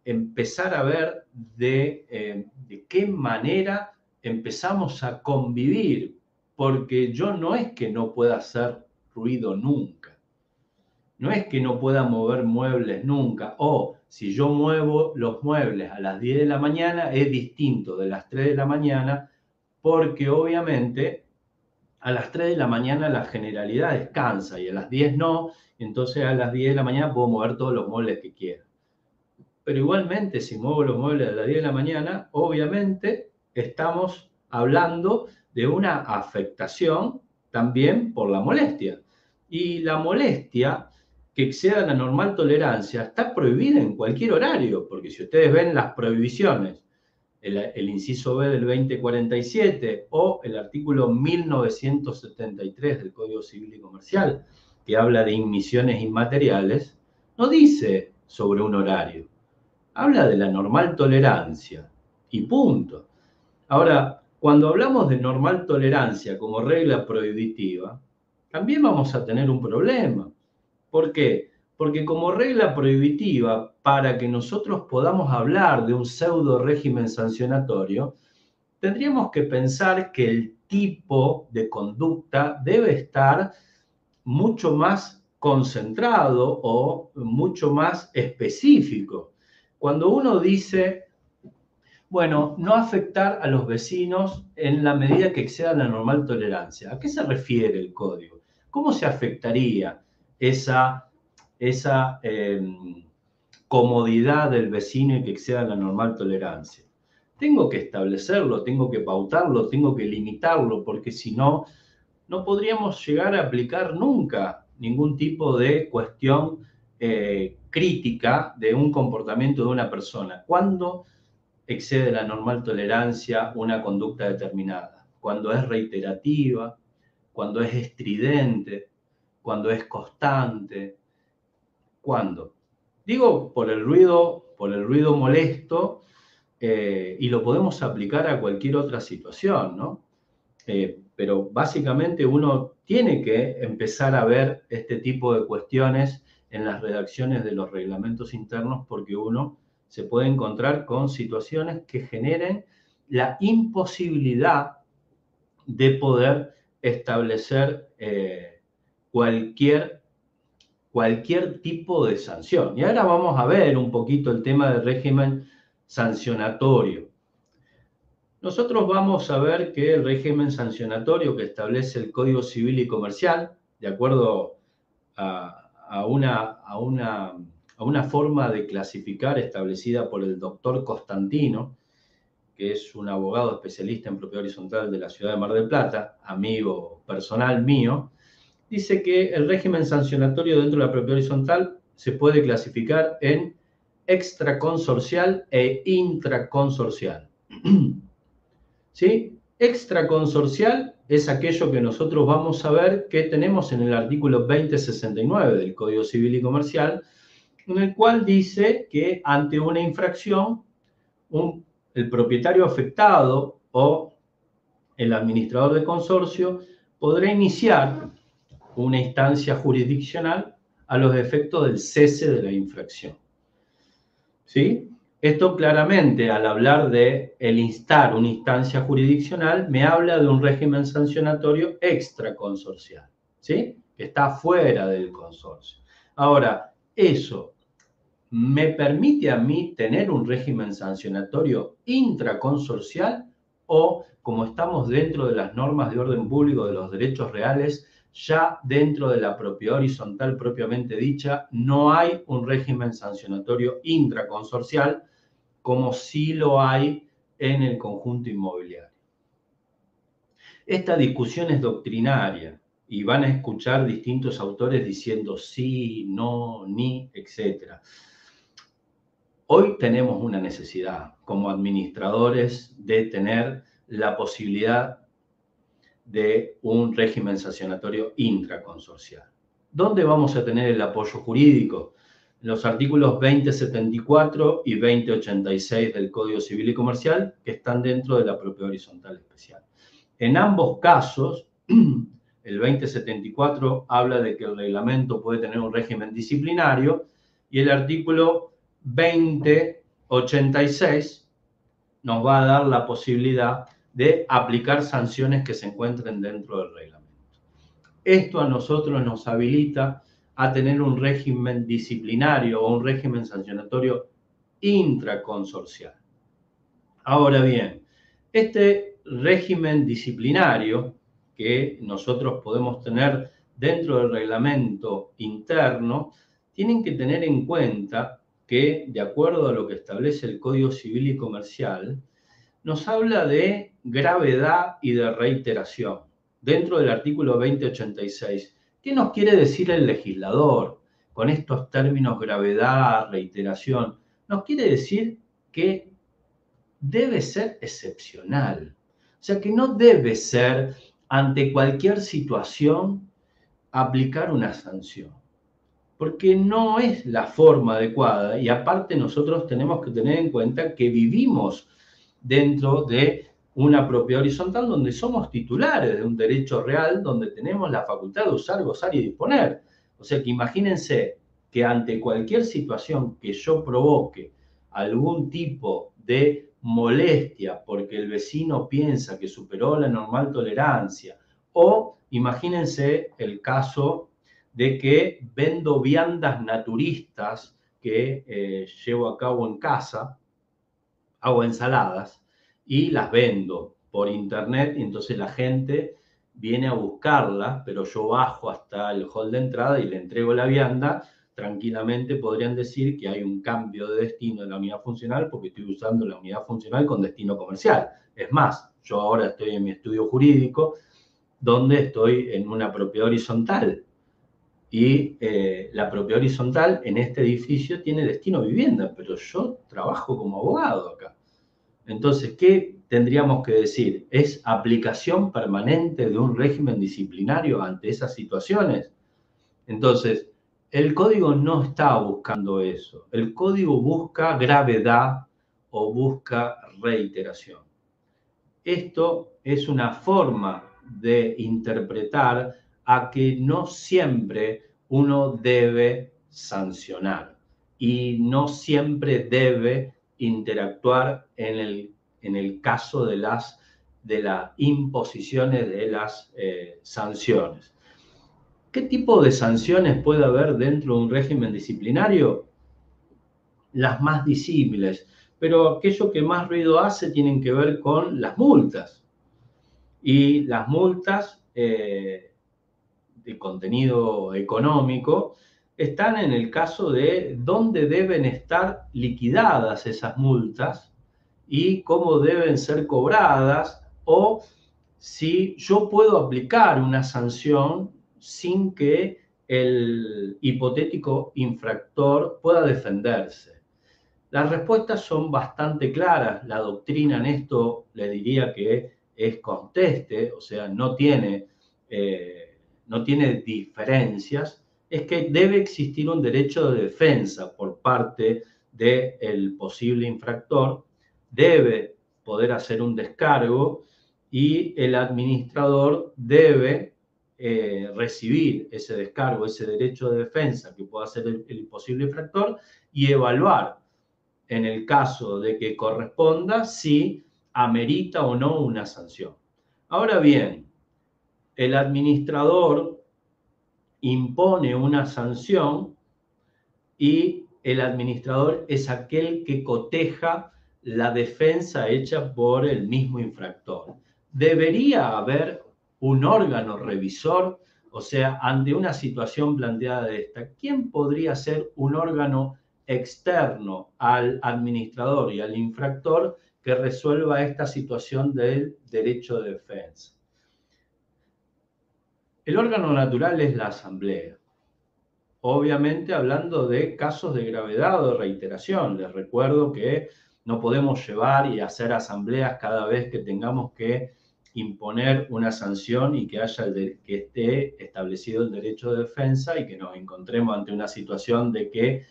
empezar a ver de qué manera empezamos a convivir, porque yo no es que no pueda hacer ruido nunca, no es que no pueda mover muebles nunca, o si yo muevo los muebles a las 10 de la mañana es distinto de las 3 de la mañana, porque obviamente a las 3 de la mañana la generalidad descansa y a las 10 no, entonces a las 10 de la mañana puedo mover todos los muebles que quiera. Pero igualmente, si muevo los muebles a las 10 de la mañana, obviamente estamos hablando de una afectación también por la molestia. Y la molestia que exceda la normal tolerancia está prohibida en cualquier horario, porque si ustedes ven las prohibiciones, el inciso B del 2047 o el artículo 1973 del Código Civil y Comercial, que habla de inmisiones inmateriales, no dice sobre un horario. Habla de la normal tolerancia y punto. Ahora, cuando hablamos de normal tolerancia como regla prohibitiva, también vamos a tener un problema. ¿Por qué? Porque como regla prohibitiva, para que nosotros podamos hablar de un pseudo régimen sancionatorio, tendríamos que pensar que el tipo de conducta debe estar mucho más concentrado o mucho más específico. Cuando uno dice, bueno, no afectar a los vecinos en la medida que exceda la normal tolerancia, ¿a qué se refiere el código? ¿Cómo se afectaría esa comodidad del vecino y que exceda la normal tolerancia? Tengo que establecerlo, tengo que pautarlo, tengo que limitarlo, porque si no, no podríamos llegar a aplicar nunca ningún tipo de cuestión crítica de un comportamiento de una persona. ¿Cuándo excede la normal tolerancia una conducta determinada? Cuando es reiterativa, cuando es estridente, cuando es constante. ¿Cuándo? Digo por el ruido molesto, y lo podemos aplicar a cualquier otra situación, ¿no? Pero básicamente uno tiene que empezar a ver este tipo de cuestiones en las redacciones de los reglamentos internos, porque uno se puede encontrar con situaciones que generen la imposibilidad de poder establecer cualquier tipo de sanción. Y ahora vamos a ver un poquito el tema del régimen sancionatorio. Nosotros vamos a ver que el régimen sancionatorio que establece el Código Civil y Comercial, de acuerdo a una forma de clasificar establecida por el doctor Costantino, que es un abogado especialista en propiedad horizontal de la ciudad de Mar del Plata, amigo personal mío, dice que el régimen sancionatorio dentro de la propiedad horizontal se puede clasificar en extraconsorcial e intraconsorcial. ¿Sí? Extraconsorcial es aquello que nosotros vamos a ver que tenemos en el artículo 2069 del Código Civil y Comercial, en el cual dice que ante una infracción, el propietario afectado o el administrador de consorcio podrá iniciar una instancia jurisdiccional a los efectos del cese de la infracción. ¿Sí? Esto claramente, al hablar de el instar una instancia jurisdiccional, me habla de un régimen sancionatorio extraconsorcial, ¿sí? Que está fuera del consorcio. Ahora, ¿eso me permite a mí tener un régimen sancionatorio intraconsorcial o, como estamos dentro de las normas de orden público de los derechos reales, ya dentro de la propiedad horizontal propiamente dicha, no hay un régimen sancionatorio intraconsorcial como sí lo hay en el conjunto inmobiliario. Esta discusión es doctrinaria y van a escuchar distintos autores diciendo sí, no, ni, etc. Hoy tenemos una necesidad como administradores de tener la posibilidad de un régimen sancionatorio intraconsorcial. ¿Dónde vamos a tener el apoyo jurídico? Los artículos 2074 y 2086 del Código Civil y Comercial, que están dentro de la propiedad horizontal especial. En ambos casos, el 2074 habla de que el reglamento puede tener un régimen disciplinario y el artículo 2086 nos va a dar la posibilidad de aplicar sanciones que se encuentren dentro del reglamento. Esto a nosotros nos habilita a tener un régimen disciplinario o un régimen sancionatorio intraconsorcial. Ahora bien, este régimen disciplinario que nosotros podemos tener dentro del reglamento interno, tienen que tener en cuenta que, de acuerdo a lo que establece el Código Civil y Comercial, nos habla de gravedad y de reiteración. Dentro del artículo 2086, ¿qué nos quiere decir el legislador con estos términos gravedad, reiteración? Nos quiere decir que debe ser excepcional. O sea, que no debe ser ante cualquier situación aplicar una sanción. Porque no es la forma adecuada y aparte nosotros tenemos que tener en cuenta que vivimos dentro de una propiedad horizontal donde somos titulares de un derecho real, donde tenemos la facultad de usar, gozar y disponer. O sea que imagínense que ante cualquier situación que yo provoque algún tipo de molestia porque el vecino piensa que superó la normal tolerancia, o imagínense el caso de que vendo viandas naturistas que llevo a cabo en casa, hago ensaladas y las vendo por internet y entonces la gente viene a buscarlas, pero yo bajo hasta el hall de entrada y le entrego la vianda. Tranquilamente podrían decir que hay un cambio de destino de la unidad funcional porque estoy usando la unidad funcional con destino comercial. Es más, yo ahora estoy en mi estudio jurídico donde estoy en una propiedad horizontal y la propiedad horizontal en este edificio tiene destino vivienda, pero yo trabajo como abogado acá. Entonces, ¿qué tendríamos que decir? ¿Es aplicación permanente de un régimen disciplinario ante esas situaciones? Entonces, el código no está buscando eso. El código busca gravedad o busca reiteración. Esto es una forma de interpretar a que no siempre uno debe sancionar y no siempre debe interactuar en el caso de las imposiciones de las sanciones. ¿Qué tipo de sanciones puede haber dentro de un régimen disciplinario? Las más visibles, pero aquello que más ruido hace tienen que ver con las multas. Y las multas de contenido económico están en el caso de dónde deben estar liquidadas esas multas y cómo deben ser cobradas, o si yo puedo aplicar una sanción sin que el hipotético infractor pueda defenderse. Las respuestas son bastante claras. La doctrina en esto le diría que es conteste, o sea, no tiene diferencias. Es que debe existir un derecho de defensa por parte del posible infractor, debe poder hacer un descargo y el administrador debe recibir ese descargo, ese derecho de defensa que pueda hacer el posible infractor y evaluar en el caso de que corresponda si amerita o no una sanción. Ahora bien, el administrador impone una sanción y el administrador es aquel que coteja la defensa hecha por el mismo infractor. ¿Debería haber un órgano revisor O sea, ante una situación planteada de esta, ¿quién podría ser un órgano externo al administrador y al infractor que resuelva esta situación del derecho de defensa? El órgano natural es la asamblea. Obviamente hablando de casos de gravedad o de reiteración. Les recuerdo que no podemos llevar y hacer asambleas cada vez que tengamos que imponer una sanción y que que esté establecido el derecho de defensa y que nos encontremos ante una situación de que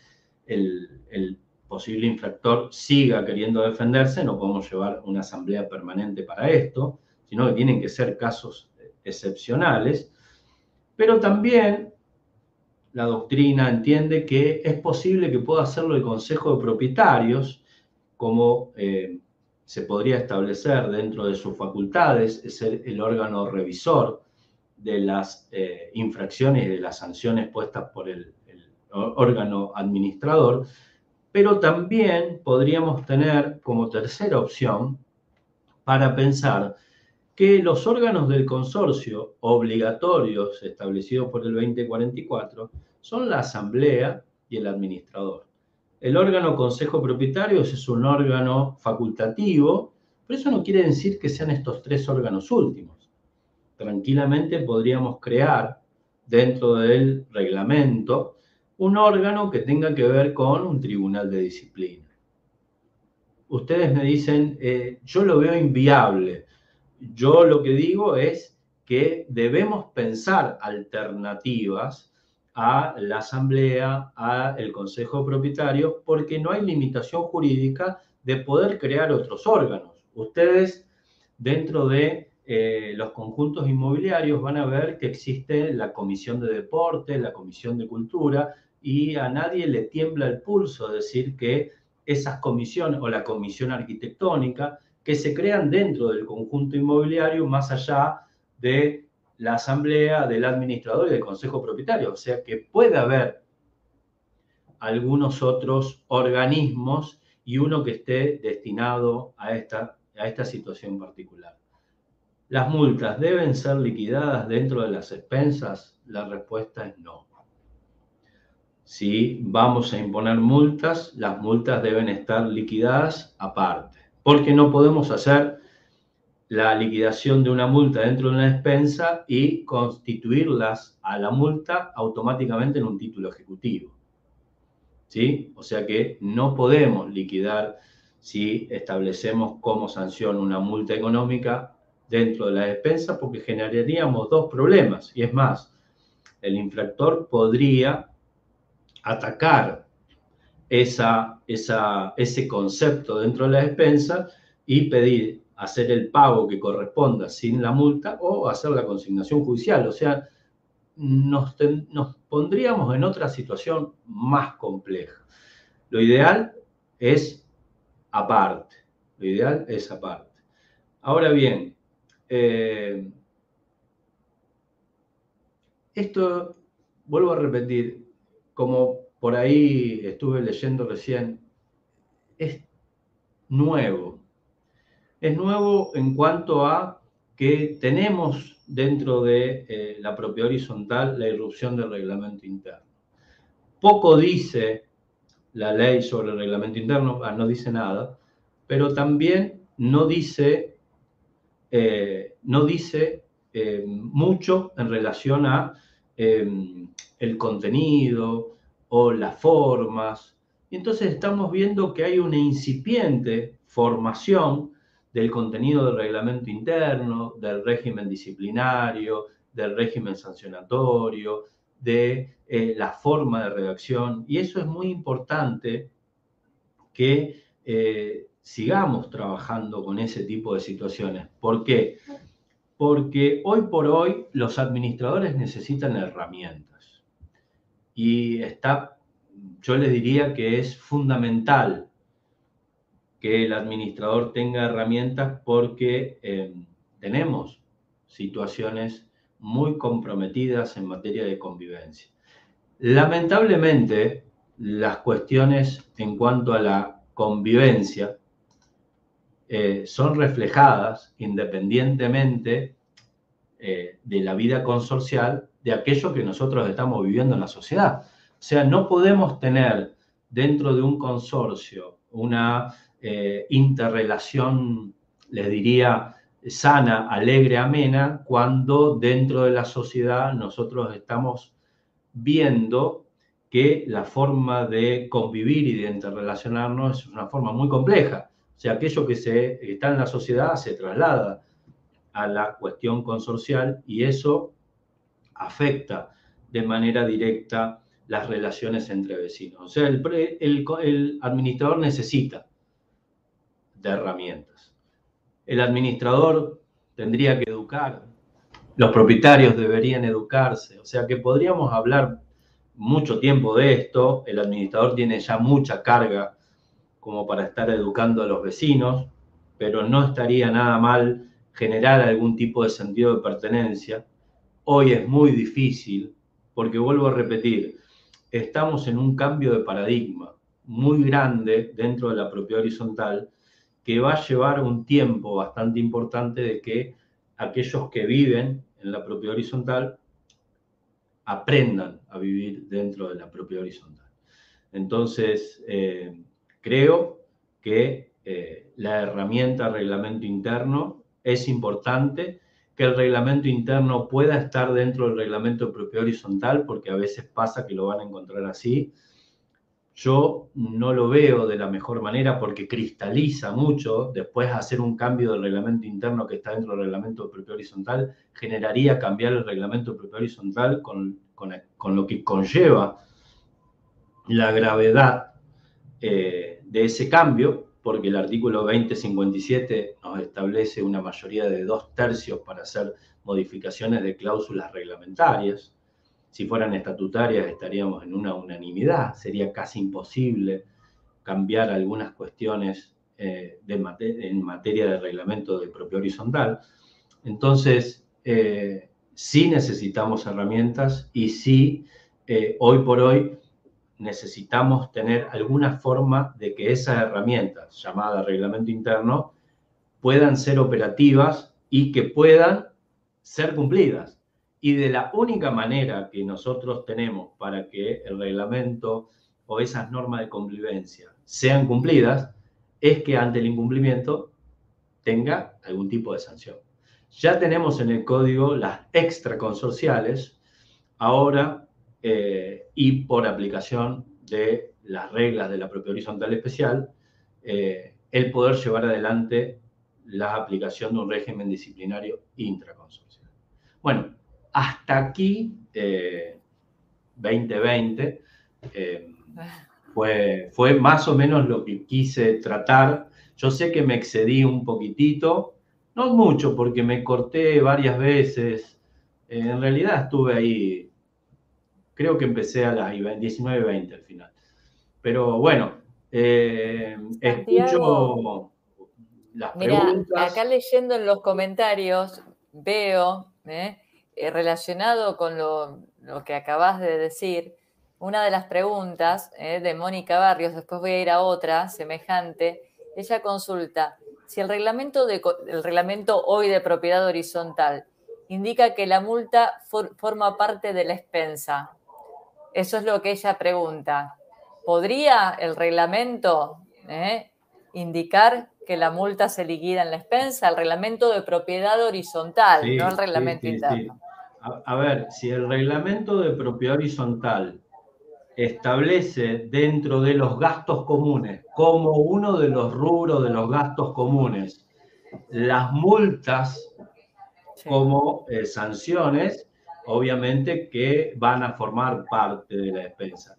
el posible infractor siga queriendo defenderse. No podemos llevar una asamblea permanente para esto, sino que tienen que ser casos excepcionales. Pero también la doctrina entiende que es posible que pueda hacerlo el Consejo de Propietarios, como se podría establecer dentro de sus facultades, es el órgano revisor de las infracciones y de las sanciones puestas por el órgano administrador, pero también podríamos tener como tercera opción para pensar que los órganos del consorcio obligatorios establecidos por el 2044 son la asamblea y el administrador. El órgano consejo propietarios es un órgano facultativo, pero eso no quiere decir que sean estos tres órganos últimos. Tranquilamente podríamos crear dentro del reglamento un órgano que tenga que ver con un tribunal de disciplina. Ustedes me dicen, yo lo veo inviable. Yo lo que digo es que debemos pensar alternativas a la asamblea, al consejo propietario, porque no hay limitación jurídica de poder crear otros órganos. Ustedes, dentro de los conjuntos inmobiliarios, van a ver que existe la comisión de deporte, la comisión de cultura, y a nadie le tiembla el pulso decir que esas comisiones, o la comisión arquitectónica, que se crean dentro del conjunto inmobiliario, más allá de la asamblea, del administrador y del consejo propietario. O sea que puede haber algunos otros organismos y uno que esté destinado a esta situación particular. ¿Las multas deben ser liquidadas dentro de las expensas? La respuesta es no. Si vamos a imponer multas, las multas deben estar liquidadas aparte, porque no podemos hacer la liquidación de una multa dentro de una expensa y constituirlas a la multa automáticamente en un título ejecutivo. ¿Sí? O sea que no podemos liquidar si establecemos como sanción una multa económica dentro de las expensas, porque generaríamos dos problemas. Y es más, el infractor podría atacar ese concepto dentro de las expensas y pedir hacer el pago que corresponda sin la multa o hacer la consignación judicial. O sea, nos pondríamos en otra situación más compleja. Lo ideal es aparte. Lo ideal es aparte. Ahora bien, esto, vuelvo a repetir, como por ahí estuve leyendo recién, es nuevo. Es nuevo en cuanto a que tenemos dentro de la propiedad horizontal la irrupción del reglamento interno. Poco dice la ley sobre el reglamento interno, no dice nada, pero también no dice mucho en relación a el contenido o las formas. Y entonces estamos viendo que hay una incipiente formación del contenido del reglamento interno, del régimen disciplinario, del régimen sancionatorio, de la forma de redacción. Y eso es muy importante que sigamos trabajando con ese tipo de situaciones. ¿Por qué? Porque hoy por hoy los administradores necesitan herramientas. Y yo les diría que es fundamental que el administrador tenga herramientas porque tenemos situaciones muy comprometidas en materia de convivencia. Lamentablemente, las cuestiones en cuanto a la convivencia son reflejadas independientemente de la vida consorcial de aquello que nosotros estamos viviendo en la sociedad. O sea, no podemos tener dentro de un consorcio una interrelación, les diría, sana, alegre, amena, cuando dentro de la sociedad nosotros estamos viendo que la forma de convivir y de interrelacionarnos es una forma muy compleja. O sea, aquello que está en la sociedad se traslada a la cuestión consorcial y eso afecta de manera directa las relaciones entre vecinos. O sea, el administrador necesita de herramientas. El administrador tendría que educar, los propietarios deberían educarse, o sea que podríamos hablar mucho tiempo de esto, el administrador tiene ya mucha carga como para estar educando a los vecinos, pero no estaría nada mal generar algún tipo de sentido de pertenencia. Hoy es muy difícil, porque vuelvo a repetir, estamos en un cambio de paradigma muy grande dentro de la propiedad horizontal que va a llevar un tiempo bastante importante de que aquellos que viven en la propiedad horizontal aprendan a vivir dentro de la propiedad horizontal. Entonces, creo que la herramienta reglamento interno es importante, que el reglamento interno pueda estar dentro del reglamento de propiedad horizontal, porque a veces pasa que lo van a encontrar así. Yo no lo veo de la mejor manera porque cristaliza mucho. Después hacer un cambio del reglamento interno que está dentro del reglamento de propiedad horizontal generaría cambiar el reglamento de propiedad horizontal con lo que conlleva la gravedad de ese cambio, porque el artículo 2057 nos establece una mayoría de 2/3 para hacer modificaciones de cláusulas reglamentarias. Si fueran estatutarias estaríamos en una unanimidad, sería casi imposible cambiar algunas cuestiones en materia de reglamento de propiedad horizontal. Entonces, sí necesitamos herramientas y sí, hoy por hoy, necesitamos tener alguna forma de que esas herramientas, llamadas reglamento interno, puedan ser operativas y que puedan ser cumplidas. Y de la única manera que nosotros tenemos para que el reglamento o esas normas de convivencia sean cumplidas es que ante el incumplimiento tenga algún tipo de sanción. Ya tenemos en el código las extraconsorciales, ahora y por aplicación de las reglas de la propiedad horizontal especial, el poder llevar adelante la aplicación de un régimen disciplinario intraconsorcial. Bueno, hasta aquí 2020 fue más o menos lo que quise tratar. Yo sé que me excedí un poquitito, no mucho porque me corté varias veces. En realidad estuve ahí, creo que empecé a las 19:20 al final. Pero bueno, escucho las preguntas. Mira, acá leyendo en los comentarios veo, relacionado con lo que acabas de decir, una de las preguntas de Mónica Barrios, después voy a ir a otra semejante. Ella consulta si el reglamento hoy de propiedad horizontal indica que la multa forma parte de la expensa. Eso es lo que ella pregunta. ¿Podría el reglamento indicar que la multa se liquida en la expensa? El reglamento de propiedad horizontal, sí, no el reglamento interno. Sí. A ver, si el reglamento de propiedad horizontal establece dentro de los gastos comunes, como uno de los rubros de los gastos comunes, las multas como sanciones, obviamente que van a formar parte de la despensa.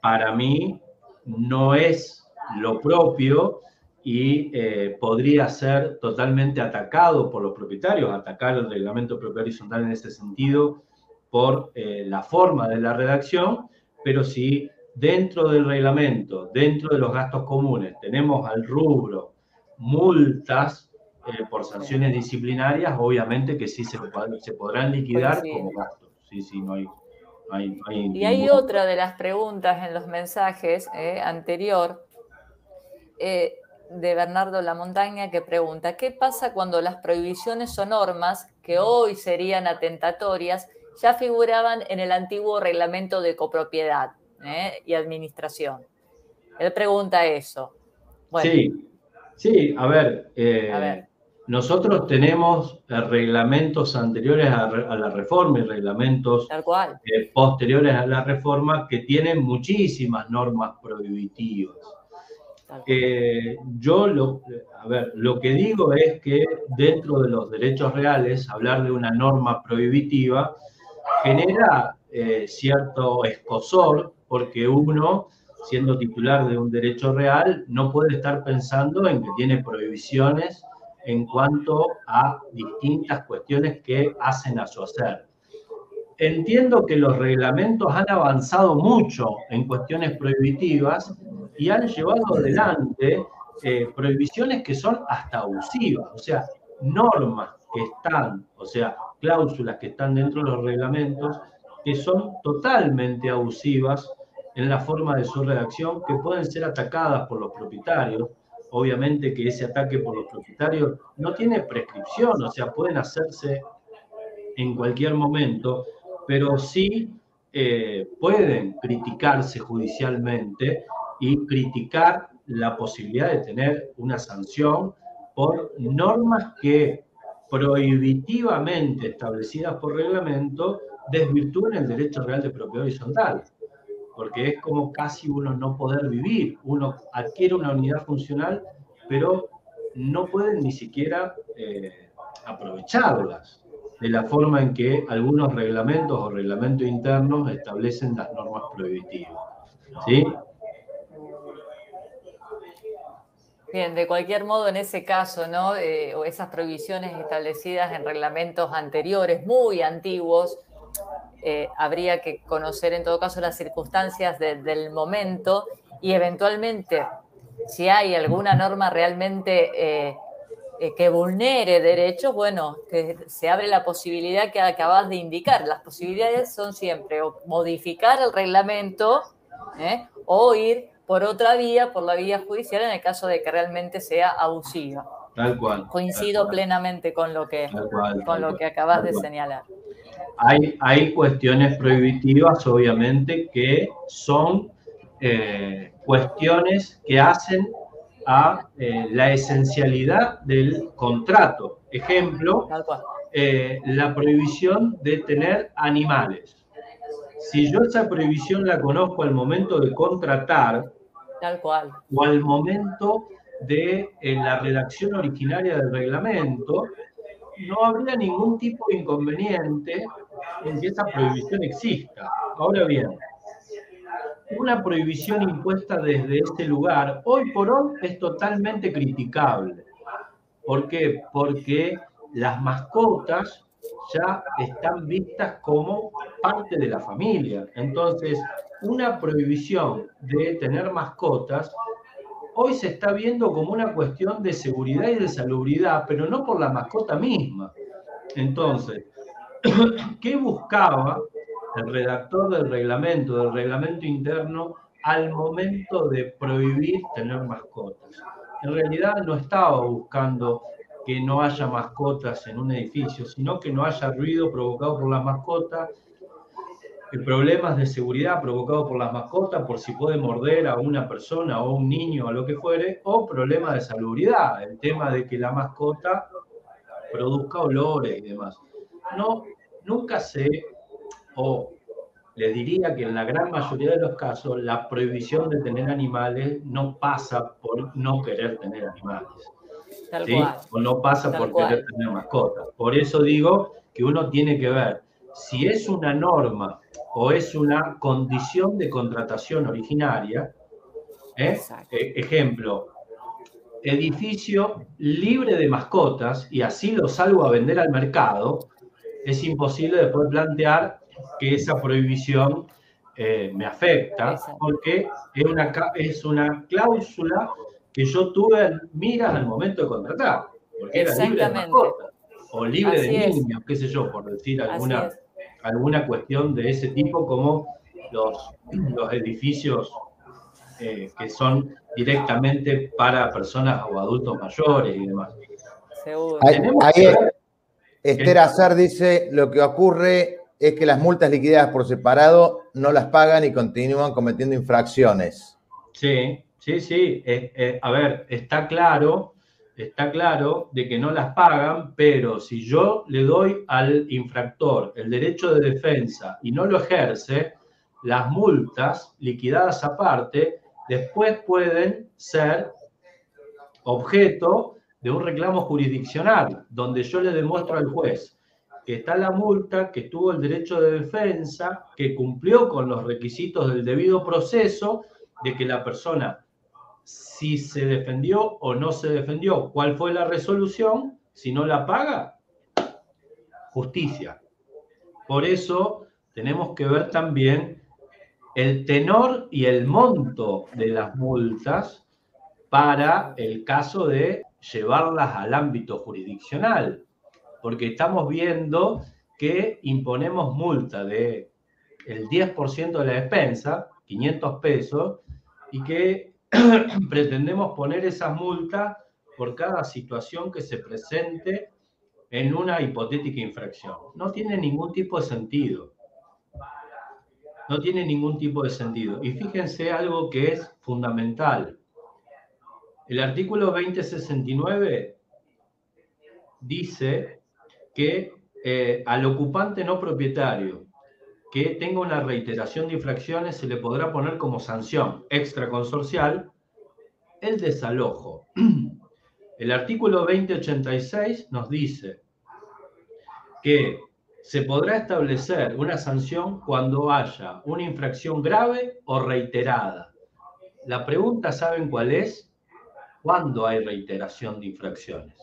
Para mí no es lo propio y podría ser totalmente atacado por los propietarios, atacar el reglamento de propiedad horizontal en ese sentido por la forma de la redacción, pero si dentro del reglamento, dentro de los gastos comunes, tenemos al rubro multas por sanciones disciplinarias, obviamente que sí se podrán liquidar como gastos. Sí, no hay y hay otra de las preguntas en los mensajes anterior. de Bernardo Lamontaña, que pregunta, ¿qué pasa cuando las prohibiciones o normas que hoy serían atentatorias ya figuraban en el antiguo reglamento de copropiedad y administración? Él pregunta eso. Bueno, sí, a ver, a ver. nosotros tenemos reglamentos anteriores a la reforma y reglamentos Tal cual. posteriores a la reforma que tienen muchísimas normas prohibitivas. Lo que digo es que dentro de los derechos reales, hablar de una norma prohibitiva genera cierto escozor, porque uno, siendo titular de un derecho real, no puede estar pensando en que tiene prohibiciones en cuanto a distintas cuestiones que hacen a su hacer. Entiendo que los reglamentos han avanzado mucho en cuestiones prohibitivas y han llevado adelante prohibiciones que son hasta abusivas, o sea, normas que están, o sea, cláusulas que están dentro de los reglamentos que son totalmente abusivas en la forma de su redacción, que pueden ser atacadas por los propietarios. Obviamente que ese ataque por los propietarios no tiene prescripción, o sea, pueden hacerse en cualquier momento, pero sí pueden criticarse judicialmente y criticar la posibilidad de tener una sanción por normas que prohibitivamente establecidas por reglamento desvirtúen el derecho real de propiedad horizontal, porque es como casi uno no poder vivir. Uno adquiere una unidad funcional, pero no pueden ni siquiera aprovecharlas de la forma en que algunos reglamentos o reglamentos internos establecen las normas prohibitivas. ¿Sí? Bien, de cualquier modo, en ese caso, ¿no? O esas prohibiciones establecidas en reglamentos anteriores, muy antiguos, habría que conocer en todo caso las circunstancias del momento y eventualmente, si hay alguna norma realmente que vulnere derechos, bueno, que se abre la posibilidad que acabas de indicar. Las posibilidades son siempre o modificar el reglamento o ir por otra vía, por la vía judicial, en el caso de que realmente sea abusiva. Tal cual. Coincido plenamente con lo que acabas de señalar. Hay cuestiones prohibitivas, obviamente, que son cuestiones que hacen a la esencialidad del contrato. Ejemplo, la prohibición de tener animales. Si yo esa prohibición la conozco al momento de contratar, tal cual, o al momento de la redacción originaria del reglamento, no habría ningún tipo de inconveniente en que esa prohibición exista. Ahora bien, una prohibición impuesta desde este lugar, hoy por hoy, es totalmente criticable. ¿Por qué? Porque las mascotas ya están vistas como parte de la familia. Entonces, una prohibición de tener mascotas hoy se está viendo como una cuestión de seguridad y de salubridad, pero no por la mascota misma. Entonces, ¿qué buscaba el redactor del reglamento interno, al momento de prohibir tener mascotas? En realidad no estaba buscando que no haya mascotas en un edificio, sino que no haya ruido provocado por las mascotas, problemas de seguridad provocados por las mascotas, por si puede morder a una persona o un niño o lo que fuere, o problemas de salubridad, el tema de que la mascota produzca olores y demás. No, nunca les diría que en la gran mayoría de los casos la prohibición de tener animales no pasa por no querer tener animales. ¿Sí? O no pasa por querer tener mascotas. Por eso digo que uno tiene que ver si es una norma o es una condición de contratación originaria. Ejemplo, edificio libre de mascotas y así lo salgo a vender al mercado, es imposible después plantear que esa prohibición me afecta, porque es una cláusula que yo tuve en miras al momento de contratar, porque era libre de mascotas, o libre de niños, qué sé yo, por decir alguna cuestión de ese tipo, como los edificios que son directamente para personas o adultos mayores y demás. Seguro. Ahí Esther Azar dice, lo que ocurre es que las multas liquidadas por separado no las pagan y continúan cometiendo infracciones. Sí, sí, sí. A ver, está claro de que no las pagan, pero si yo le doy al infractor el derecho de defensa y no lo ejerce, las multas liquidadas aparte después pueden ser objeto de un reclamo jurisdiccional, donde yo le demuestro al juez que está la multa, que tuvo el derecho de defensa, que cumplió con los requisitos del debido proceso, de que la persona, si se defendió o no se defendió, cuál fue la resolución, si no la paga, justicia. Por eso tenemos que ver también el tenor y el monto de las multas para el caso de llevarlas al ámbito jurisdiccional, porque estamos viendo que imponemos multa de el 10% de la despensa, 500 pesos, y que pretendemos poner esas multas por cada situación que se presente en una hipotética infracción. No tiene ningún tipo de sentido. No tiene ningún tipo de sentido. Y fíjense algo que es fundamental. El artículo 2069 dice que al ocupante no propietario que tenga una reiteración de infracciones se le podrá poner como sanción extraconsorcial el desalojo. El artículo 2086 nos dice que se podrá establecer una sanción cuando haya una infracción grave o reiterada. La pregunta, ¿saben cuál es? ¿Cuándo hay reiteración de infracciones?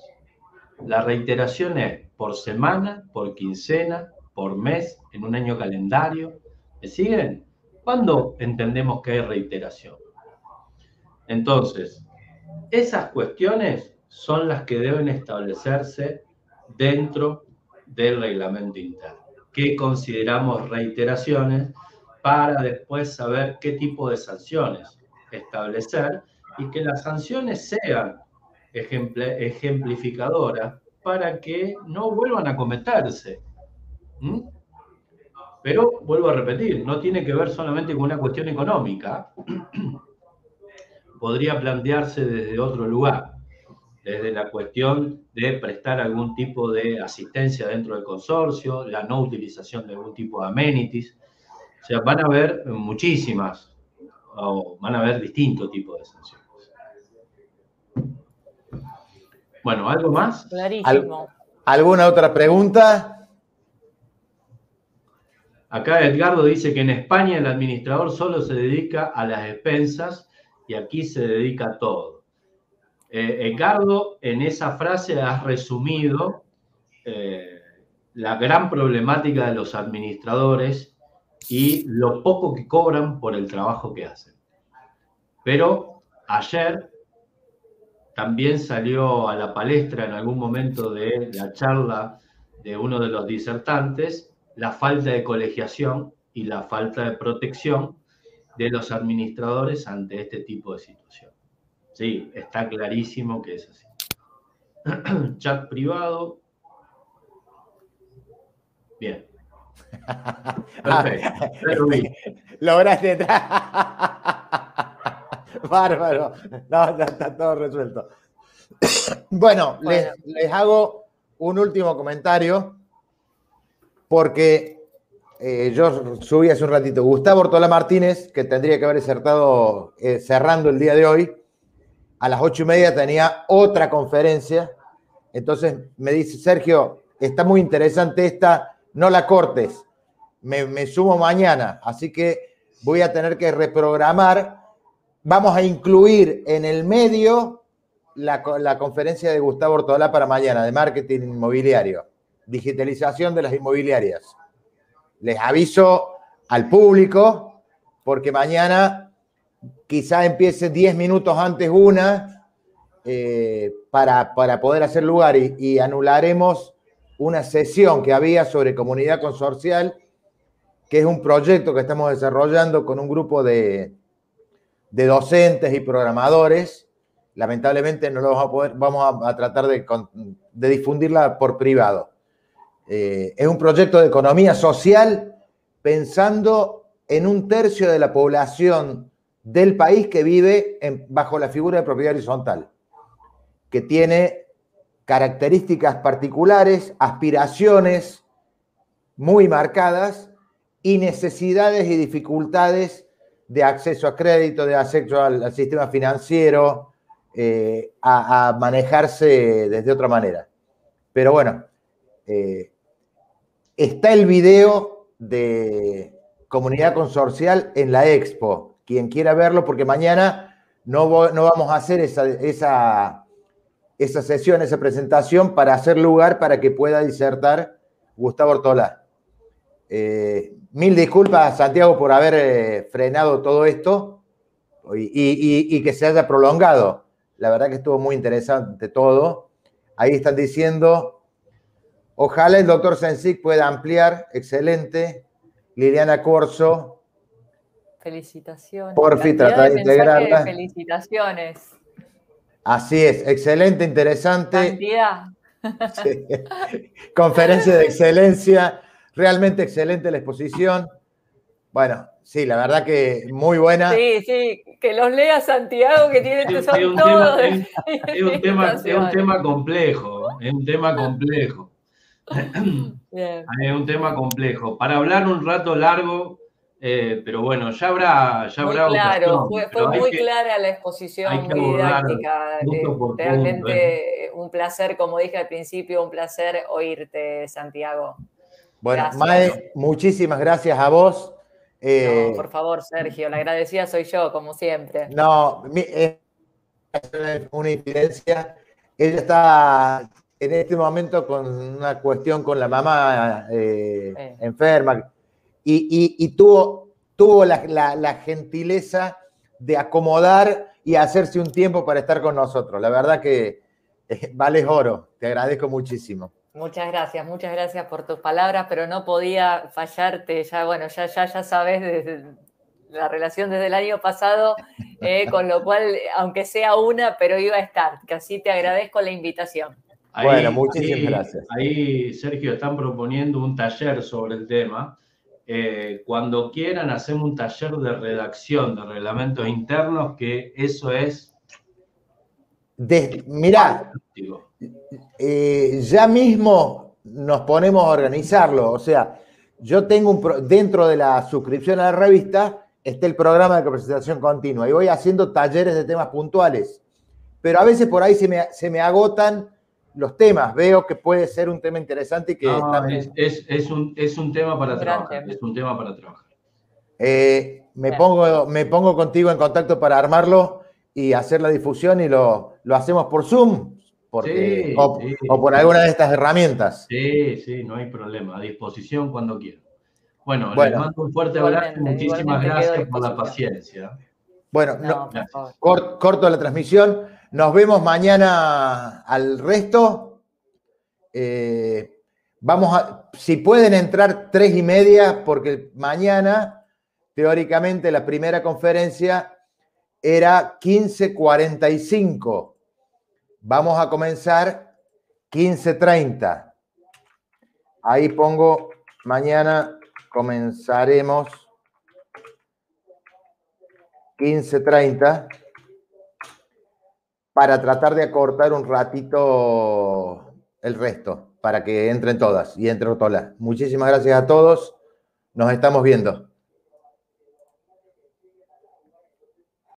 La reiteración es por semana, por quincena, por mes, en un año calendario. ¿Me siguen? ¿Cuándo entendemos que hay reiteración? Entonces, esas cuestiones son las que deben establecerse dentro del reglamento interno. ¿Qué consideramos reiteraciones? Para después saber qué tipo de sanciones establecer y que las sanciones sean ejemplificadoras para que no vuelvan a cometerse. Pero, vuelvo a repetir, no tiene que ver solamente con una cuestión económica. Podría plantearse desde otro lugar, desde la cuestión de prestar algún tipo de asistencia dentro del consorcio, la no utilización de algún tipo de amenities. O sea, van a haber muchísimas, o van a haber distintos tipos de sanciones. Bueno, ¿algo más? Clarísimo. ¿Alguna otra pregunta? Acá Edgardo dice que en España el administrador solo se dedica a las expensas y aquí se dedica a todo. Edgardo, en esa frase has resumido la gran problemática de los administradores y lo poco que cobran por el trabajo que hacen. Pero ayer también salió a la palestra en algún momento de la charla de uno de los disertantes la falta de colegiación y la falta de protección de los administradores ante este tipo de situación. Sí, está clarísimo que es así. Chat privado. Bien. Perfecto. Lograste entrar. Bárbaro. No, está todo resuelto. Bueno, les hago un último comentario porque yo subí hace un ratito. Gustavo Ortolá Martínez, que tendría que haber cerrado el día de hoy, a las 8:30 tenía otra conferencia. Entonces me dice, Sergio, está muy interesante esta, no la cortes. Me sumo mañana, así que voy a tener que reprogramar. Vamos a incluir en el medio la conferencia de Gustavo Ortolá para mañana, de marketing inmobiliario, digitalización de las inmobiliarias. Les aviso al público, porque mañana quizá empiece 10 minutos antes para poder hacer lugar y anularemos una sesión que había sobre comunidad consorcial, que es un proyecto que estamos desarrollando con un grupo de de docentes y programadores. Lamentablemente no lo vamos a poder, vamos a tratar de difundirla por privado. Es un proyecto de economía social pensando en 1/3 de la población del país que vive bajo la figura de propiedad horizontal, que tiene características particulares, aspiraciones muy marcadas y necesidades y dificultades de acceso a crédito, de acceso al sistema financiero, a manejarse desde otra manera. Pero bueno, está el video de Comunidad Consorcial en la Expo. Quien quiera verlo, porque mañana no vamos a hacer esa sesión, esa presentación, para hacer lugar para que pueda disertar Gustavo Ortolá. Mil disculpas, Santiago, por haber frenado todo esto y que se haya prolongado. La verdad que estuvo muy interesante todo. Ahí están diciendo, ojalá el doctor Sensic pueda ampliar. Excelente. Liliana Corso. Felicitaciones. Por fin, tratar de integrarla. Felicitaciones. Así es, excelente, interesante. Cantidad. Sí. Conferencia de excelencia, realmente excelente la exposición. Bueno, sí, la verdad que muy buena. Sí, sí, que los lea Santiago, que tiene Es un tema complejo, es un tema complejo. Bien. Es un tema complejo. Para hablar un rato largo, pero bueno, ya habrá Claro, ocasión, fue muy clara la exposición, muy didáctica. Realmente un placer, como dije al principio, un placer oírte, Santiago. Bueno, gracias. Mae, muchísimas gracias a vos. No, por favor, Sergio, la agradecida soy yo, como siempre. No, es una incidencia. Ella está en este momento con una cuestión con la mamá enferma y tuvo la gentileza de acomodar y hacerse un tiempo para estar con nosotros. La verdad que vales oro. Te agradezco muchísimo. Muchas gracias por tus palabras, pero no podía fallarte. Ya, bueno, ya sabes desde la relación desde el año pasado, con lo cual, aunque sea una, pero iba a estar. Que así te agradezco la invitación. Bueno, muchísimas gracias. Ahí, Sergio, están proponiendo un taller sobre el tema. Cuando quieran, hacemos un taller de redacción de reglamentos internos, que eso es... Mirá, ya mismo nos ponemos a organizarlo. O sea, yo tengo dentro de la suscripción a la revista está el programa de capacitación continua y voy haciendo talleres de temas puntuales. Pero a veces por ahí se me agotan los temas. Veo que puede ser un tema interesante y que... es un tema para trabajar. Es un tema para trabajar. Me pongo contigo en contacto para armarlo y hacer la difusión y lo hacemos por Zoom porque, o por alguna de estas herramientas. Sí, no hay problema. A disposición cuando quieran. Bueno, les mando un fuerte abrazo y muchísimas gracias por la paciencia. Bueno, corto la transmisión. Nos vemos mañana al resto. Si pueden entrar 3:30, porque mañana, teóricamente, la primera conferencia era 15:45. Vamos a comenzar 15:30. Ahí pongo, mañana comenzaremos 15:30 para tratar de acortar un ratito el resto, para que entren todas y entre Ortolá. Muchísimas gracias a todos. Nos estamos viendo.